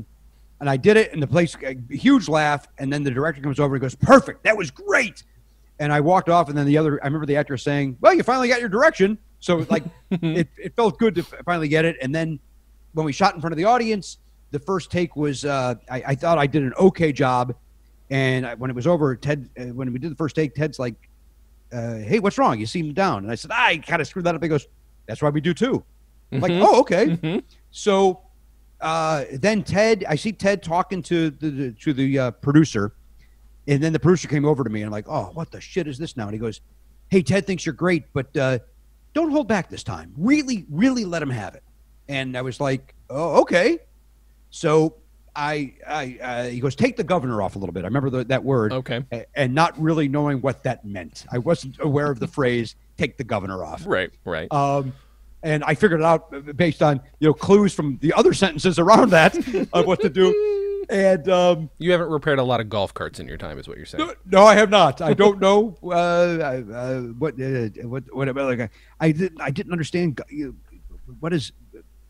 I did it, and the place, huge laugh. And then the director comes over and goes, perfect. That was great. And I walked off, and then I remember the actor saying, well, you finally got your direction. So like, it felt good to finally get it. And then when we shot in front of the audience, the first take was, I thought I did an okay job. And when it was over, when we did the first take, Ted's like, hey, what's wrong? You seem down. And I said, I kind of screwed that up. He goes, that's why we do too. I'm like, oh, okay. Mm-hmm. So then I see Ted talking to the producer. And then the producer came over to me and I'm like, oh, what the shit is this now? And he goes, hey, Ted thinks you're great, but don't hold back this time. Really, really let him have it. And I was like, oh, okay. So he goes, take the governor off a little bit. I remember that word. Okay. And not really knowing what that meant. I wasn't aware of the phrase, take the governor off. Right. And I figured it out based on, clues from the other sentences around that of what to do. And you haven't repaired a lot of golf carts in your time, is what you're saying. No, I have not. I don't know what like I didn't understand what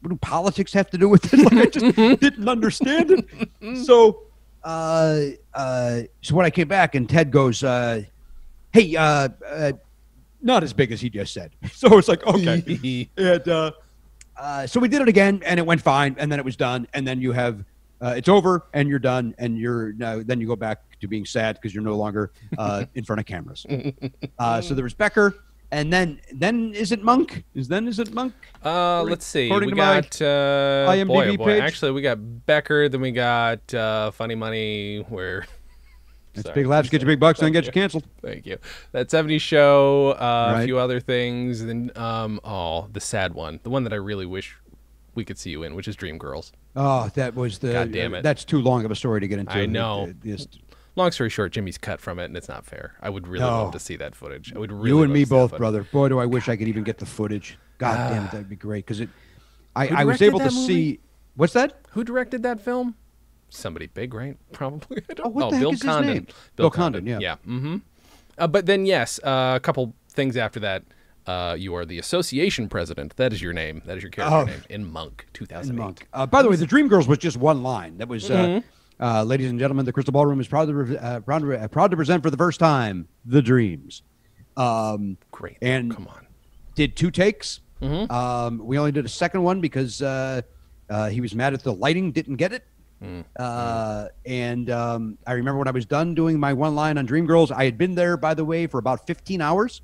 do politics have to do with it? Like, I just didn't understand it. So when I came back and Ted goes, hey, not as big as he just said. So it's like, okay. And so we did it again, and it went fine, and then it was done, and then you have it's over, and you're done, and then you go back to being sad because you're no longer in front of cameras. So there was Becker. And then is it Monk? Is it Monk? Let's see. We got IMDb page. Actually, we got Becker. Then we got Funny Money. Where that's big laughs, get you big bucks, and then get you canceled. Thank you. That 70s Show. A few other things. And then the sad one, the one that I really wish we could see you in, which is Dreamgirls. Oh, that was the. God damn it. That's too long of a story to get into. I know. Long story short, Jimmy's cut from it, and it's not fair. I would really love to see that footage. I would really. You and me both, brother. Boy, do I wish I could even get the footage. God damn it, that'd be great. Because I was able to see. What's that? Who directed that film? Somebody big, right? Probably. I don't know. What the heck is his name? Bill Condon. Yeah. Yeah. Mm-hmm. But then, yes, a couple things after that. You are the association president. That is your name. That is your character name in Monk, 2008. Monk. By the way, the Dreamgirls was just one line. That was. Ladies and gentlemen, the Crystal Ballroom is proud to present for the first time The Dreams. Great. And come on. Did 2 takes. Mm-hmm. We only did a second one because he was mad at the lighting, didn't get it. And I remember when I was done doing my one line on Dreamgirls, I had been there, by the way, for about 15 hours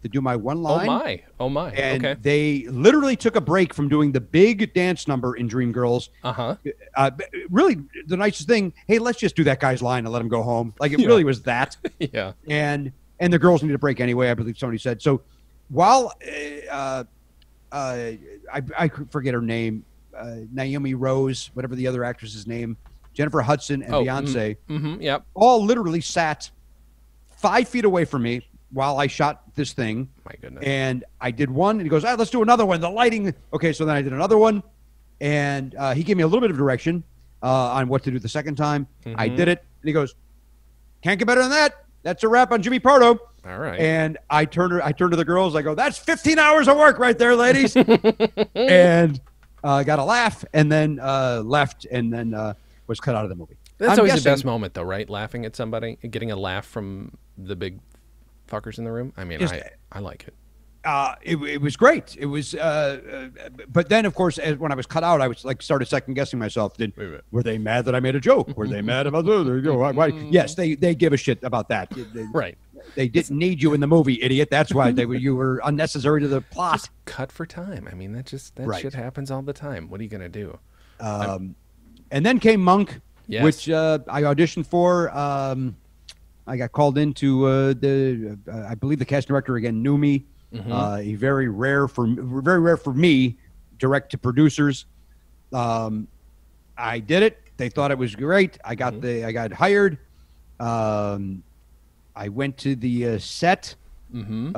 to do my one line. Oh my. And okay. They literally took a break from doing the big dance number in Dreamgirls. Really, the nicest thing, hey, let's just do that guy's line and let him go home. Like, it really was that. Yeah. And the girls need a break anyway, I believe somebody said. So while I forget her name, Naomi Rose, whatever the other actress's name, Jennifer Hudson and Beyonce, yep, all literally sat 5 feet away from me while I shot this thing. My goodness. And I did one, and he goes, let's do another one. The lighting. Okay, so then I did another one, and he gave me a little bit of direction on what to do the second time. I did it, and he goes, can't get better than that. That's a wrap on Jimmy Pardo. All right. And I turned to the girls. I go, that's 15 hours of work right there, ladies. And got a laugh, and then left, and then was cut out of the movie. That's always the best moment, though, right? Laughing at somebody, getting a laugh from the big fuckers in the room. I mean, I like it. It was great. It was, but then of course, when I was cut out, I was like started second guessing myself. Were they mad that I made a joke? Were they mad about why? Yes, they give a shit about that. Right. They didn't need you in the movie, idiot. That's why you were unnecessary to the plot. Just cut for time. I mean, that right. shit happens all the time. What are you gonna do? And then came Monk, yes. which I auditioned for. I got called into I believe the casting director again knew me. A very rare for me, direct to producers. I did it. They thought it was great. I got I got hired. I went to the set, and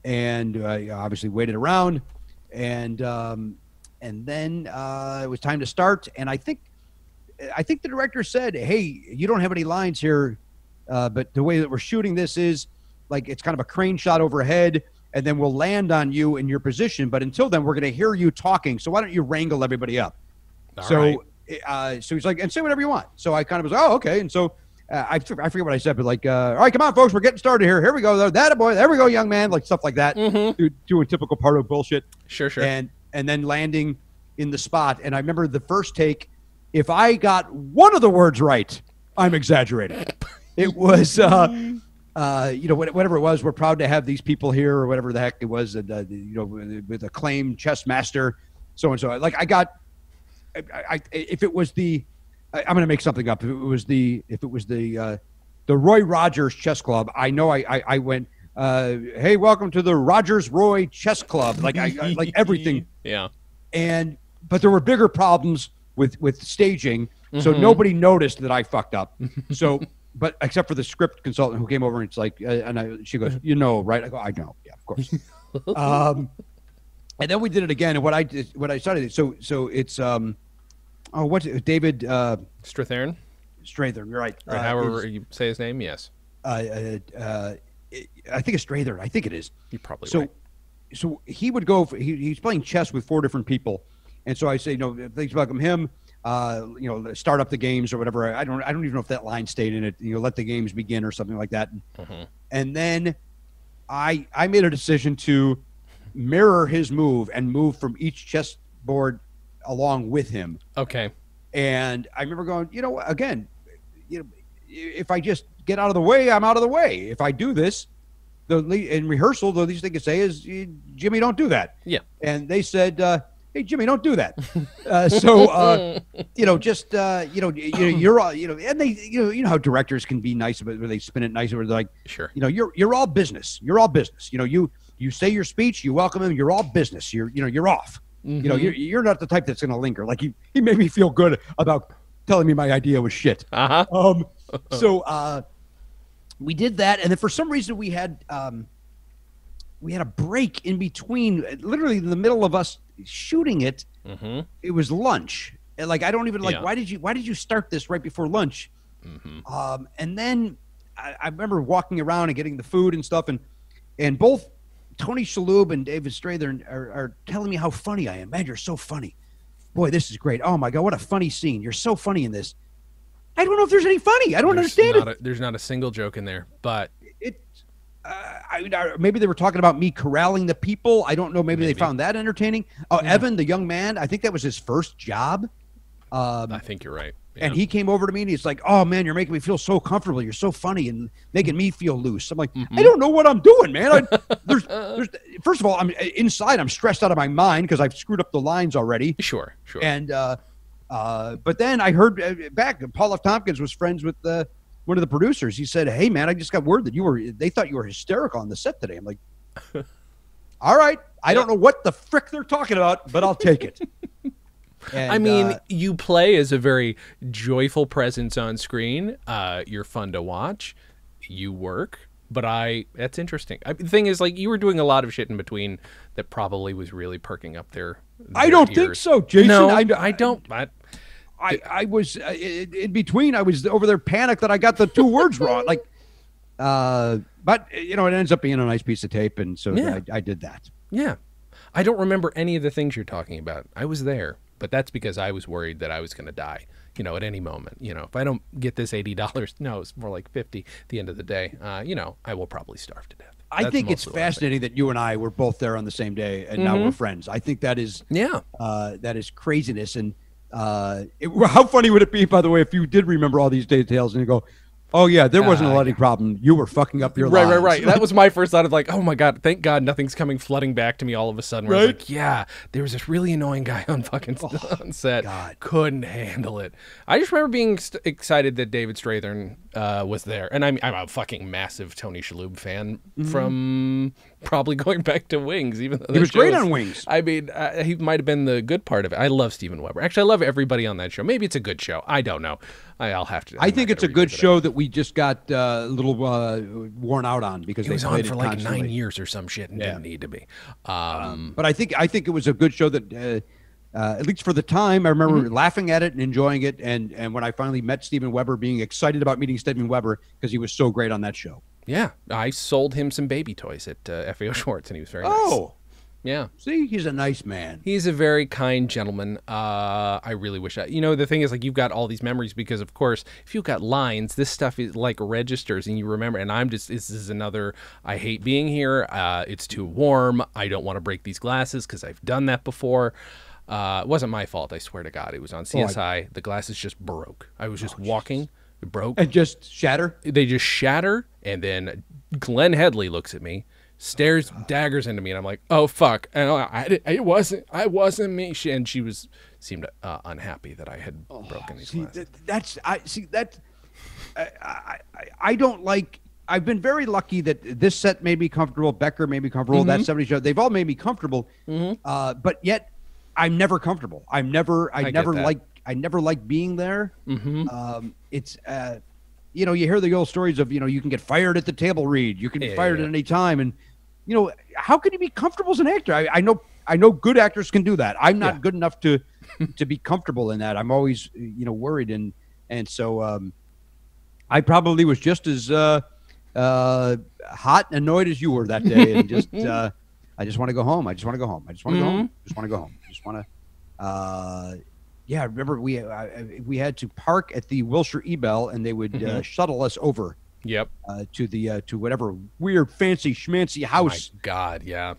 I obviously waited around, and then it was time to start. And I think the director said, "Hey, you don't have any lines here, but the way that we're shooting this is." Like it's kind of a crane shot overhead, and then we'll land on you in your position. But until then, we're going to hear you talking. So why don't you wrangle everybody up? So he's like, and say whatever you want. So I kind of was, oh, okay. And so I forget what I said, but like, all right, come on, folks, we're getting started here. Here we go. That a boy. There we go, young man. Like stuff like that. Doing typical Pardo bullshit. Sure. And then landing in the spot. And I remember the first take. If I got one of the words right, I'm exaggerating. It was. Whatever it was, we're proud to have these people here, or whatever the heck it was, with a Klamm chess master, so and so. Like if it was I'm going to make something up. If it was the Roy Rogers Chess Club, I know I went, hey, welcome to the Rogers Roy Chess Club. Like like everything. Yeah. But there were bigger problems with staging, so nobody noticed that I fucked up. So. But except for the script consultant who came over, and it's like, she goes, right? I go, I know, yeah, of course. And then we did it again, and what I started. So it's what's it, David Strathairn. You're right. Or however you say his name, yes. I think it's Strathairn. I think it is. You're probably right. So he would go. He's playing chess with 4 different people, and so I say, please welcome him. Start up the games or whatever. I don't even know if that line stayed in it. Let the games begin or something like that. And then I made a decision to mirror his move and move from each chessboard along with him. Okay. And I remember going, again, if I just get out of the way, I'm out of the way. If I do this, in rehearsal, the least they could say is, Jimmy, don't do that. Yeah. And they said, hey, Jimmy, don't do that. You're all, and they, you know how directors can be nice about it, where they spin it nice, where they're like, sure, you're all business. You're all business. You say your speech, you welcome him. You're all business. You're off. You're not the type that's going to linger. Like he made me feel good about telling me my idea was shit. So we did that, and then for some reason we had a break in between, literally in the middle of us shooting it. It was lunch. And like, I don't even like, why did you start this right before lunch? And then I remember walking around and getting the food and stuff. And both Tony Shalhoub and David Strathairn are telling me how funny I am. Man, you're so funny. Boy, this is great. Oh my God, what a funny scene. You're so funny in this. I don't know if there's any funny. I don't understand it. There's not a single joke in there, but maybe they were talking about me corralling the people. I don't know. Maybe they found that entertaining. Oh, yeah. Evan, the young man, I think that was his first job. I think you're right. Yeah. And he came over to me and he's like, oh man, you're making me feel so comfortable. You're so funny and making me feel loose. I'm like, I don't know what I'm doing, man. There's first of all, I'm inside. I'm stressed out of my mind because I've screwed up the lines already. Sure. And, but then I heard back, Paul F. Tompkins was friends with one of the producers. He said, hey man, I just got word that they thought you were hysterical on the set today. I'm like, all right. I don't know what the frick they're talking about, but I'll take it. And, I mean, you play as a very joyful presence on screen. You're fun to watch. You work. But that's interesting. The thing is, like, you were doing a lot of shit in between that probably was really perking up their I don't think ears. so, Jason. No, I don't. I was in between. I was over there panicked that I got the two words wrong. Like, but you know, it ends up being a nice piece of tape, and so Yeah. I did that. Yeah. I don't remember any of the things you're talking about. I was there, but that's because I was worried that I was going to die, you know, at any moment. You know, if I don't get this $80, no, it's more like 50 at the end of the day, you know, I will probably starve to death. I think it's fascinating that you and I were both there on the same day, and now we're friends. I think that is that is craziness. And how funny would it be, by the way, if you did remember all these details and you go, oh yeah, there wasn't a lighting problem. You were fucking up your lines. Right. That was my first thought of like, oh my God, thank God nothing's coming flooding back to me all of a sudden. Where I was like, yeah, there was this really annoying guy on fucking on set. God. Couldn't handle it. I just remember being excited that David Strathern was there. And I'm a fucking massive Tony Shalhoub fan from probably going back to Wings. Even though he was great on Wings. I mean, he might have been the good part of it. I love Steven Weber. Actually, I love everybody on that show. Maybe it's a good show. I don't know. I'll have to. I think it's a good show that we just got a little worn out on because it was on for like 9 years or some shit and didn't need to be. But I think it was a good show that, at least for the time, I remember laughing at it and enjoying it. And when I finally met Steven Weber, being excited about meeting Steven Weber because he was so great on that show. Yeah, I sold him some baby toys at FAO Schwartz, and he was very nice. Oh. Yeah. See, he's a nice man. He's a very kind gentleman. I really wish you know, the thing is, like, you've got all these memories because, of course, if you've got lines, this stuff is like registers and you remember. And this is another, I hate being here. It's too warm. I don't want to break these glasses because I've done that before. It wasn't my fault. I swear to God. It was on CSI. The glasses just broke. I was just walking. It broke. And just shatter? They just shatter. And then Glenn Headley looks at me, stares daggers into me, and I'm like, "Oh fuck!" And it wasn't me. And she seemed unhappy that I had broken these glasses. I don't like. I've been very lucky that this set made me comfortable. Becker made me comfortable. That 70s show, they've all made me comfortable. But yet, I'm never comfortable. I never like being there. It's you know, you hear the old stories of, you know, you can get fired at the table read. You can be fired at any time. And, you know, how can you be comfortable as an actor? I know good actors can do that. I'm not good enough to be comfortable in that. I'm always, you know, worried. And so I probably was just as hot and annoyed as you were that day. And just, I just want to go home. I just want to go home. I just want to go home. I just want to go home. I just want to, yeah, I remember we had to park at the Wilshire Ebell, and they would shuttle us over. Yep. To whatever weird fancy schmancy house. Oh my God, yeah.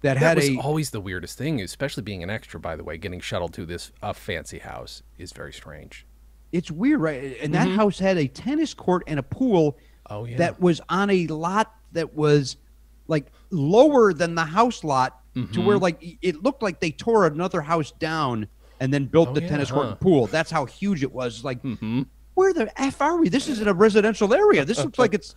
That was always the weirdest thing, especially being an extra. By the way, getting shuttled to this fancy house is very strange. It's weird, right? And that house had a tennis court and a pool. Oh yeah. That was on a lot that was like lower than the house lot, to where like it looked like they tore another house down and then built the tennis court and pool. That's how huge it was. Like, where the F are we? This isn't a residential area. This looks like it's,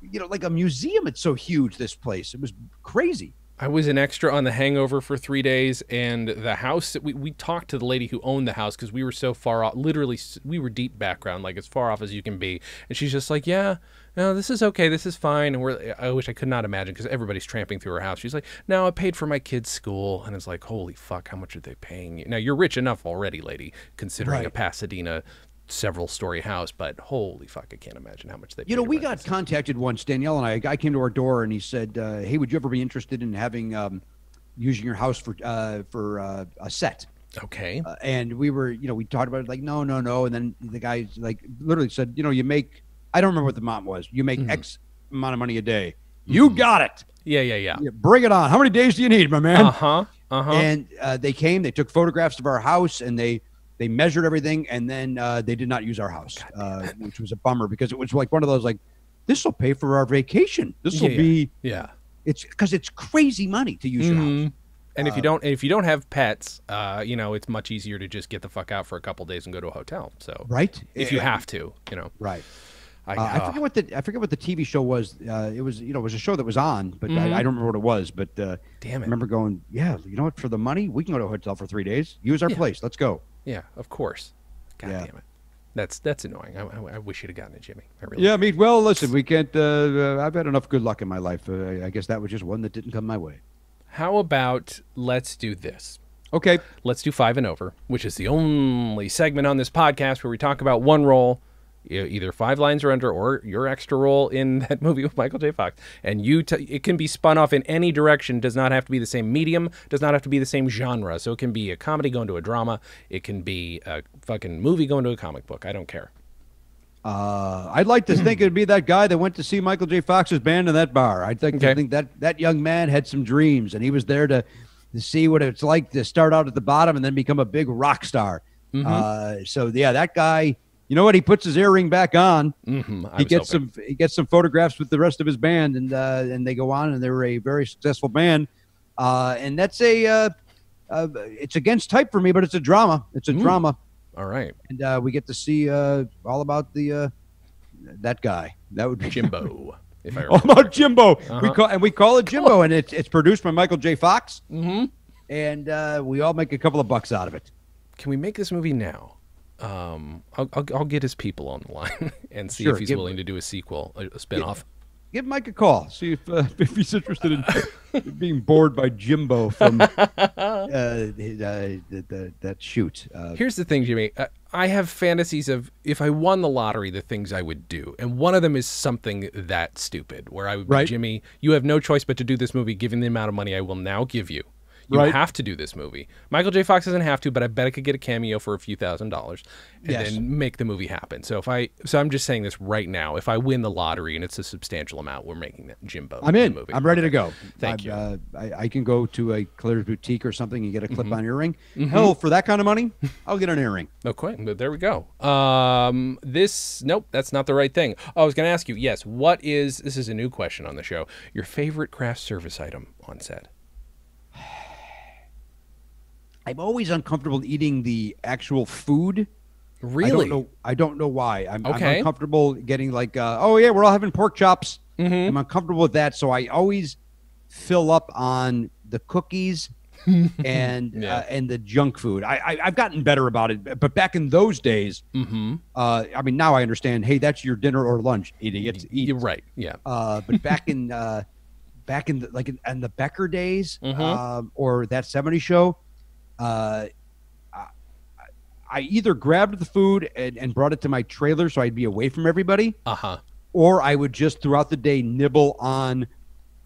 you know, like a museum. It's so huge, this place. It was crazy. I was an extra on The Hangover for 3 days, and the house that we talked to the lady who owned the house because we were so far off. Literally, we were deep background, like as far off as you can be. And she's just like, yeah, no, this is okay. This is fine. And I wish I could not imagine because everybody's tramping through her house. She's like, no, I paid for my kids' school. And it's like, holy fuck, how much are they paying you? Now, you're rich enough already, lady, considering a Pasadena several-story house, but holy fuck, I can't imagine how much they. You know, we got contacted once, Danielle and I. A guy came to our door and he said, "Hey, would you ever be interested in having using your house for a set?" Okay. And we were, you know, we talked about it like, no. And then the guy like literally said, you know, you make, I don't remember what the amount was. You make X amount of money a day. You got it. Yeah. Bring it on. How many days do you need, my man? And they came. They took photographs of our house and they measured everything, and then they did not use our house, which was a bummer because it was like one of those like, this will pay for our vacation. This will be It's because it's crazy money to use your house. And if you don't have pets, you know, it's much easier to just get the fuck out for a couple days and go to a hotel. So if you have to, you know, I forget what the TV show was. It was a show that was on, but I don't remember what it was. But damn it, I remember going, yeah, you know what? For the money, we can go to a hotel for 3 days. Use our place. Let's go. Yeah, of course. God damn it. That's annoying. I wish you'd have gotten it, Jimmy. I really. Yeah, I mean, well, listen, we can't. I've had enough good luck in my life. I guess that was just one that didn't come my way. How about let's do this? Okay. Let's do 5 and over, which is the only segment on this podcast where we talk about one role, either 5 lines or under, or your extra role in that movie with Michael J. Fox. And it can be spun off in any direction. Does not have to be the same medium. Does not have to be the same genre. So it can be a comedy going to a drama. It can be a fucking movie going to a comic book. I don't care. I'd like to think it'd be that guy that went to see Michael J. Fox's band in that bar. I think that young man had some dreams, and he was there to see what it's like to start out at the bottom and then become a big rock star. So yeah, that guy. You know what? He puts his earring back on. He gets some photographs with the rest of his band, and they go on, and they're a very successful band. And that's it's against type for me, but it's a drama. It's a drama. All right. And we get to see all about that guy. That would be Jimbo. If I all about Jimbo. We call it Jimbo, and it's produced by Michael J. Fox. And we all make a couple of bucks out of it. Can we make this movie now? I'll get his people on the line and see if he's willing to do a sequel, a spinoff. Give Mike a call. See if he's interested in being bored by Jimbo from that shoot. Here's the thing, Jimmy. I have fantasies of if I won the lottery, the things I would do, and one of them is something that stupid, where I would be, Jimmy, you have no choice but to do this movie, given the amount of money I will now give you. You have to do this movie. Michael J. Fox doesn't have to, but I bet I could get a cameo for a few $1,000s and then make the movie happen. So I'm just saying this right now. If I win the lottery and it's a substantial amount, we're making that Jimbo. I'm in. Movie. I'm ready to go. Thank you. I can go to a Claire's boutique or something and get a clip-on earring. Hell, for that kind of money, I'll get an earring. Okay, but there we go. Nope, that's not the right thing. Oh, I was going to ask you. Yes, this is a new question on the show. Your favorite craft service item on set? I'm always uncomfortable eating the actual food. Really? I don't know why. I'm uncomfortable getting like, we're all having pork chops. I'm uncomfortable with that. So I always fill up on the cookies and the junk food. I've gotten better about it. But back in those days, I mean, now I understand, hey, that's your dinner or lunch, idiots. You're right. Yeah. But back in the Becker days or that 70s show, I either grabbed the food and brought it to my trailer so I'd be away from everybody, or I would just throughout the day nibble on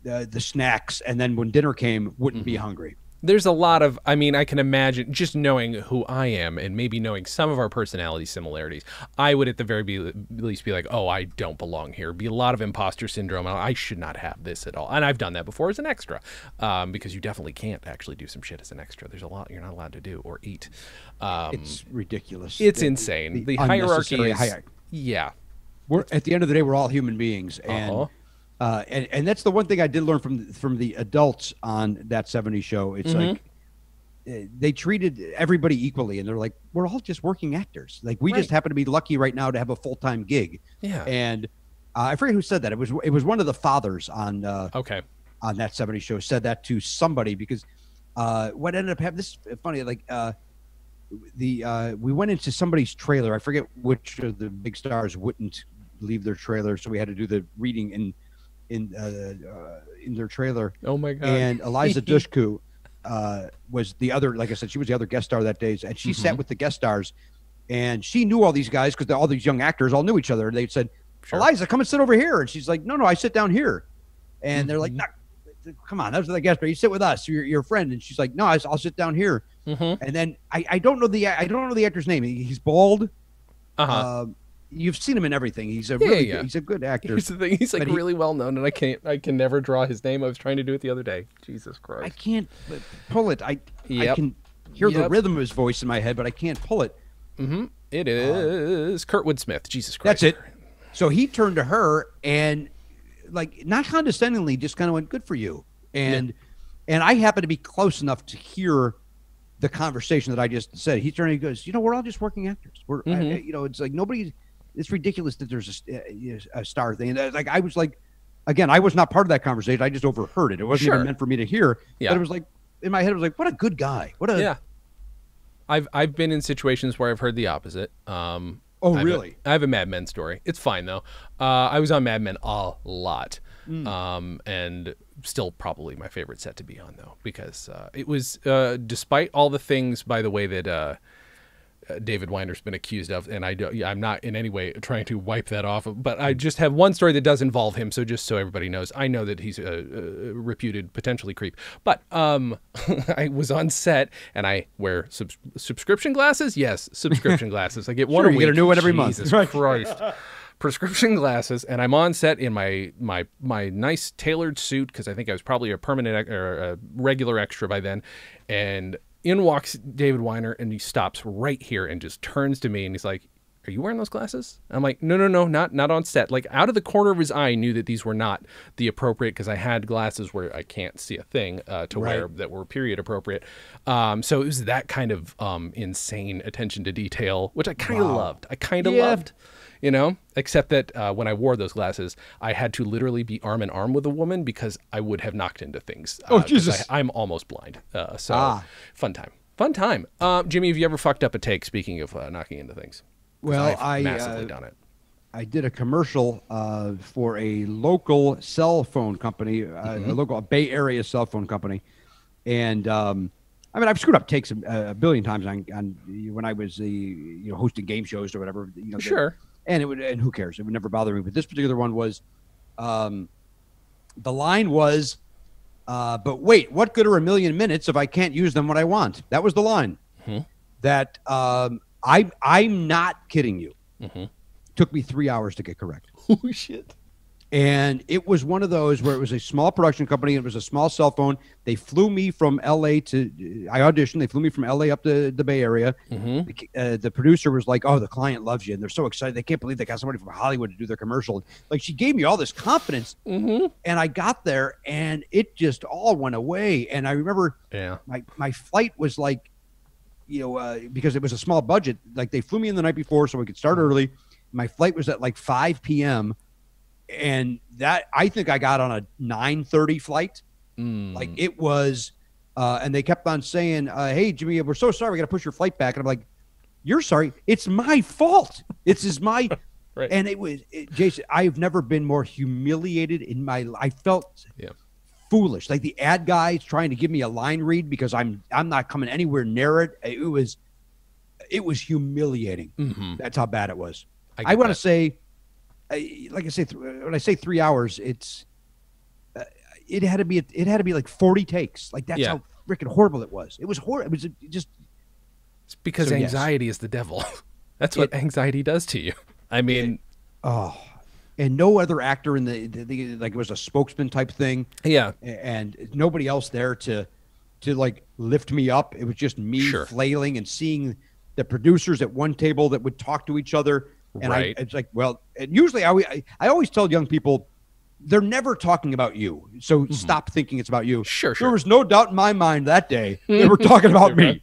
the snacks, and then when dinner came, wouldn't be hungry. There's a lot of, I mean, I can imagine just knowing who I am and maybe knowing some of our personality similarities, I would at the very least be like, oh, I don't belong here. Be a lot of imposter syndrome. I should not have this at all. And I've done that before as an extra, because you definitely can't actually do some shit as an extra. There's a lot you're not allowed to do or eat. It's ridiculous. It's insane. The hierarchy is, yeah. We're at the end of the day, we're all human beings. And that's the one thing I did learn from the adults on that 70s show. It's like they treated everybody equally, and they're like, we're all just working actors. Like we just happen to be lucky right now to have a full-time gig. Yeah. And I forget who said that. It was one of the fathers on that 70s show said that to somebody, because what ended up happening, this is funny, like we went into somebody's trailer. I forget which of the big stars wouldn't leave their trailer, so we had to do the reading in their trailer. Oh my god! And Eliza Dushku was the other. Like I said, she was the other guest star that day, and she sat with the guest stars, and she knew all these guys because all these young actors all knew each other. They said, "Eliza, come and sit over here," and she's like, "No, I sit down here," and they're like, "No, come on, that's the guest star. You sit with us. You're a friend," and she's like, "No, I'll sit down here." And then I don't know the actor's name. He's bald. You've seen him in everything. He's a he's a good actor. Here's the thing. He's like really well known, and I can never draw his name. I was trying to do it the other day. Jesus Christ. I can't pull it. I can hear the rhythm of his voice in my head, but I can't pull it. It is Kurtwood Smith. Jesus Christ. That's it. So he turned to her and like not condescendingly, just kind of went, "Good for you." And I happen to be close enough to hear the conversation that I just said. He turned and he goes, "We're all just working actors. We're it's like nobody. It's ridiculous that there's a star thing." And like I was like, again, I was not part of that conversation. I just overheard it. It wasn't even meant for me to hear. But it was like in my head, it was like, what a good guy. What a I've been in situations where I've heard the opposite. Oh, really? I have a Mad Men story. It's fine though. I was on Mad Men a lot, and still probably my favorite set to be on though, because it was despite all the things, by the way, that David Weiner's been accused of, and I'm not in any way trying to wipe that off, but I just have one story that does involve him, so just so everybody knows, I know that he's a reputed potentially creep, but I was on set, and I wear subscription glasses. Yes, subscription glasses. I get one a week. You get a new one every month. Jesus Christ. Prescription glasses, and I'm on set in my nice tailored suit, because I think I was probably a permanent or a regular extra by then, and in walks David Weiner, and he stops right here and just turns to me, and he's like, "Are you wearing those glasses?" I'm like, No, not on set. Like, out of the corner of his eye, I knew that these were not the appropriate, because I had glasses where I can't see a thing to wear that were period appropriate. So it was that kind of insane attention to detail, which I kind of loved. I kind of loved. You know, except that when I wore those glasses, I had to literally be arm in arm with a woman, because I would have knocked into things. Oh, Jesus. I'm almost blind. Fun time. Jimmy, have you ever fucked up a take, speaking of knocking into things? Well, I've massively done it. I did a commercial for a local cell phone company, a local Bay Area cell phone company. And I mean, I've screwed up takes a billion times on when I was hosting game shows or whatever. Sure. And who cares? It would never bother me. But this particular one was, the line was, but wait, what good are a million minutes if I can't use them when I want? That was the line. That I'm not kidding you. Took me 3 hours to get correct. Oh shit. And it was one of those where it was a small production company. It was a small cell phone. They flew me from L.A. I auditioned. They flew me from L.A. up to the Bay Area. The producer was like, "Oh, the client loves you." And they're so excited. They can't believe they got somebody from Hollywood to do their commercial. Like, she gave me all this confidence. And I got there, and it just all went away. And I remember my flight was like, because it was a small budget, like they flew me in the night before so we could start early. My flight was at like 5 p.m. And that, I think I got on a 9:30 flight. Like, it was, and they kept on saying, "Hey, Jimmy, we're so sorry. We got to push your flight back." And I'm like, "You're sorry? It's my fault. It's my." Right. And it was, Jason, I've never been more humiliated in my life. I felt foolish. Like, the ad guy's trying to give me a line read because I'm not coming anywhere near it. It was humiliating. That's how bad it was. I want to say, like I say, when I say 3 hours, it had to be like 40 takes. Like, that's how freaking horrible it was. It was horrible. It was just. It's because anxiety is the devil. That's what anxiety does to you. I mean, and no other actor in the like, it was a spokesman type thing. Yeah, and nobody else there to like lift me up. It was just me flailing and seeing the producers at one table that would talk to each other. And it's like, well, and usually I always tell young people, they're never talking about you. So stop thinking it's about you. Sure. There was no doubt in my mind that day they were talking about me.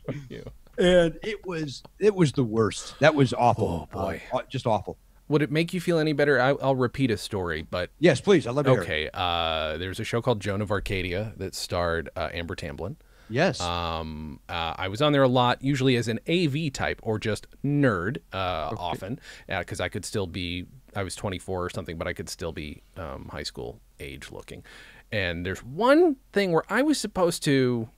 And it was the worst. That was awful. Oh boy. Just awful. Would it make you feel any better? I'll repeat a story, but yes, please. I'd love to hear it. Okay. There's a show called Joan of Arcadia that starred Amber Tamblyn. Yes. I was on there a lot, usually as an AV type or just nerd, often, because I could still be, I was 24 or something, but I could still be high school age looking. And there's one thing where I was supposed to,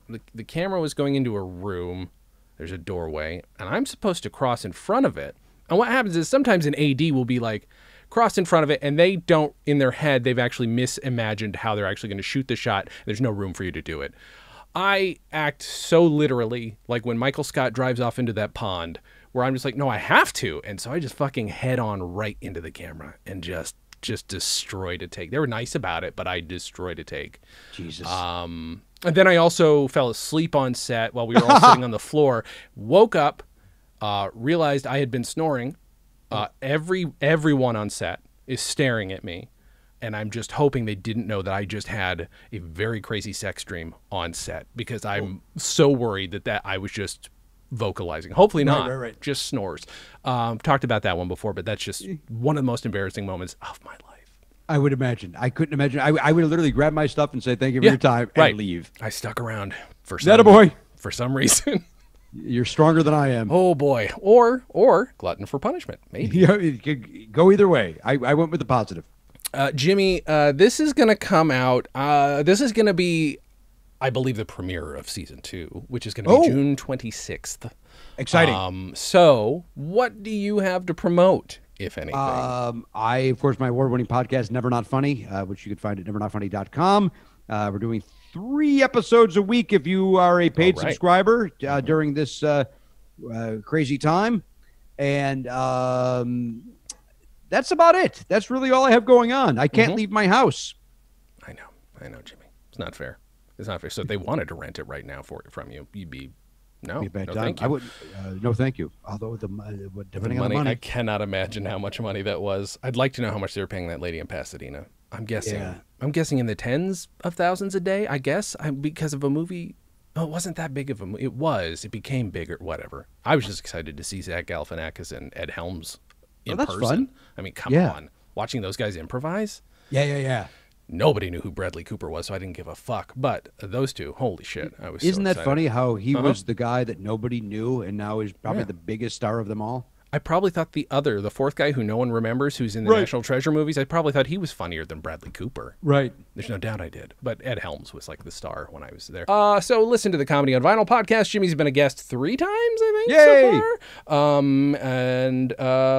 the camera was going into a room, there's a doorway, and I'm supposed to cross in front of it. And what happens is sometimes an AD will be like, cross in front of it, and they don't, in their head, they've actually misimagined how they're actually going to shoot the shot. There's no room for you to do it. I act so literally, like when Michael Scott drives off into that pond, where I'm just like, no, I have to. And so I just fucking head on right into the camera and just destroyed a take. They were nice about it, but I destroyed a take. Jesus. And then I also fell asleep on set while we were all sitting on the floor, woke up, realized I had been snoring. Everyone on set is staring at me. And I'm just hoping they didn't know that I just had a very crazy sex dream on set, because I'm so worried that I was just vocalizing. Hopefully not. Right. Just snores. Talked about that one before, but that's just one of the most embarrassing moments of my life. I would imagine. I couldn't imagine. I would literally grab my stuff and say thank you for your time and leave. I stuck around for some reason. You're stronger than I am. Oh boy. Or glutton for punishment. Maybe. Yeah, it could go either way. I went with the positive. Jimmy, this is going to come out. This is going to be, I believe, the premiere of season 2, which is going to be June 26th. Exciting. So what do you have to promote, if anything? Of course, my award-winning podcast, Never Not Funny, which you can find at nevernotfunny.com. We're doing 3 episodes a week if you are a paid subscriber during this crazy time. And that's about it. That's really all I have going on. I can't leave my house. I know, Jimmy. It's not fair. It's not fair. So if they wanted to rent it right now from you, you'd be no thank you. I would no thank you. Although depending on the money, I cannot imagine how much money that was. I'd like to know how much they were paying that lady in Pasadena. I'm guessing in the tens of thousands a day. I guess because of a movie. Oh, it wasn't that big of a movie. It became bigger. Whatever. I was just excited to see Zach Galifianakis and Ed Helms in person. Fun. I mean, come on, watching those guys improvise. Yeah. Nobody knew who Bradley Cooper was, so I didn't give a fuck. But those two, holy shit, I was. Isn't that funny how he was the guy that nobody knew, and now he's probably the biggest star of them all? I probably thought the 4th guy who no one remembers, who's in the National Treasure movies, I probably thought he was funnier than Bradley Cooper. Right. There's no doubt I did. But Ed Helms was like the star when I was there. So listen to the Comedy on Vinyl podcast. Jimmy's been a guest 3 times, I think, so far. And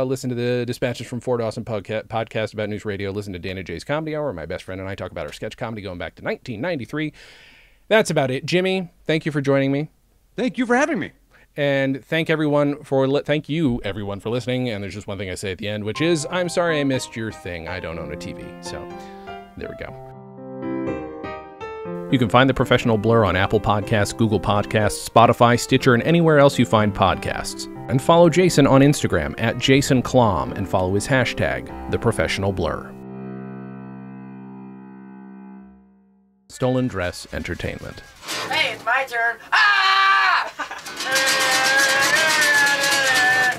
listen to the Dispatches from Fort Dawson podcast about news radio. Listen to Dana J's Comedy Hour. My best friend and I talk about our sketch comedy going back to 1993. That's about it. Jimmy, thank you for joining me. Thank you for having me. And thank you everyone for listening. And there's just one thing I say at the end, which is, I'm sorry I missed your thing. I don't own a TV. So there we go. You can find The Professional Blur on Apple Podcasts, Google Podcasts, Spotify, Stitcher, and anywhere else you find podcasts. And follow Jason on Instagram at Jason Klamm and follow his hashtag, The Professional Blur. Stolen Dress Entertainment. Hey, it's my turn. Ah!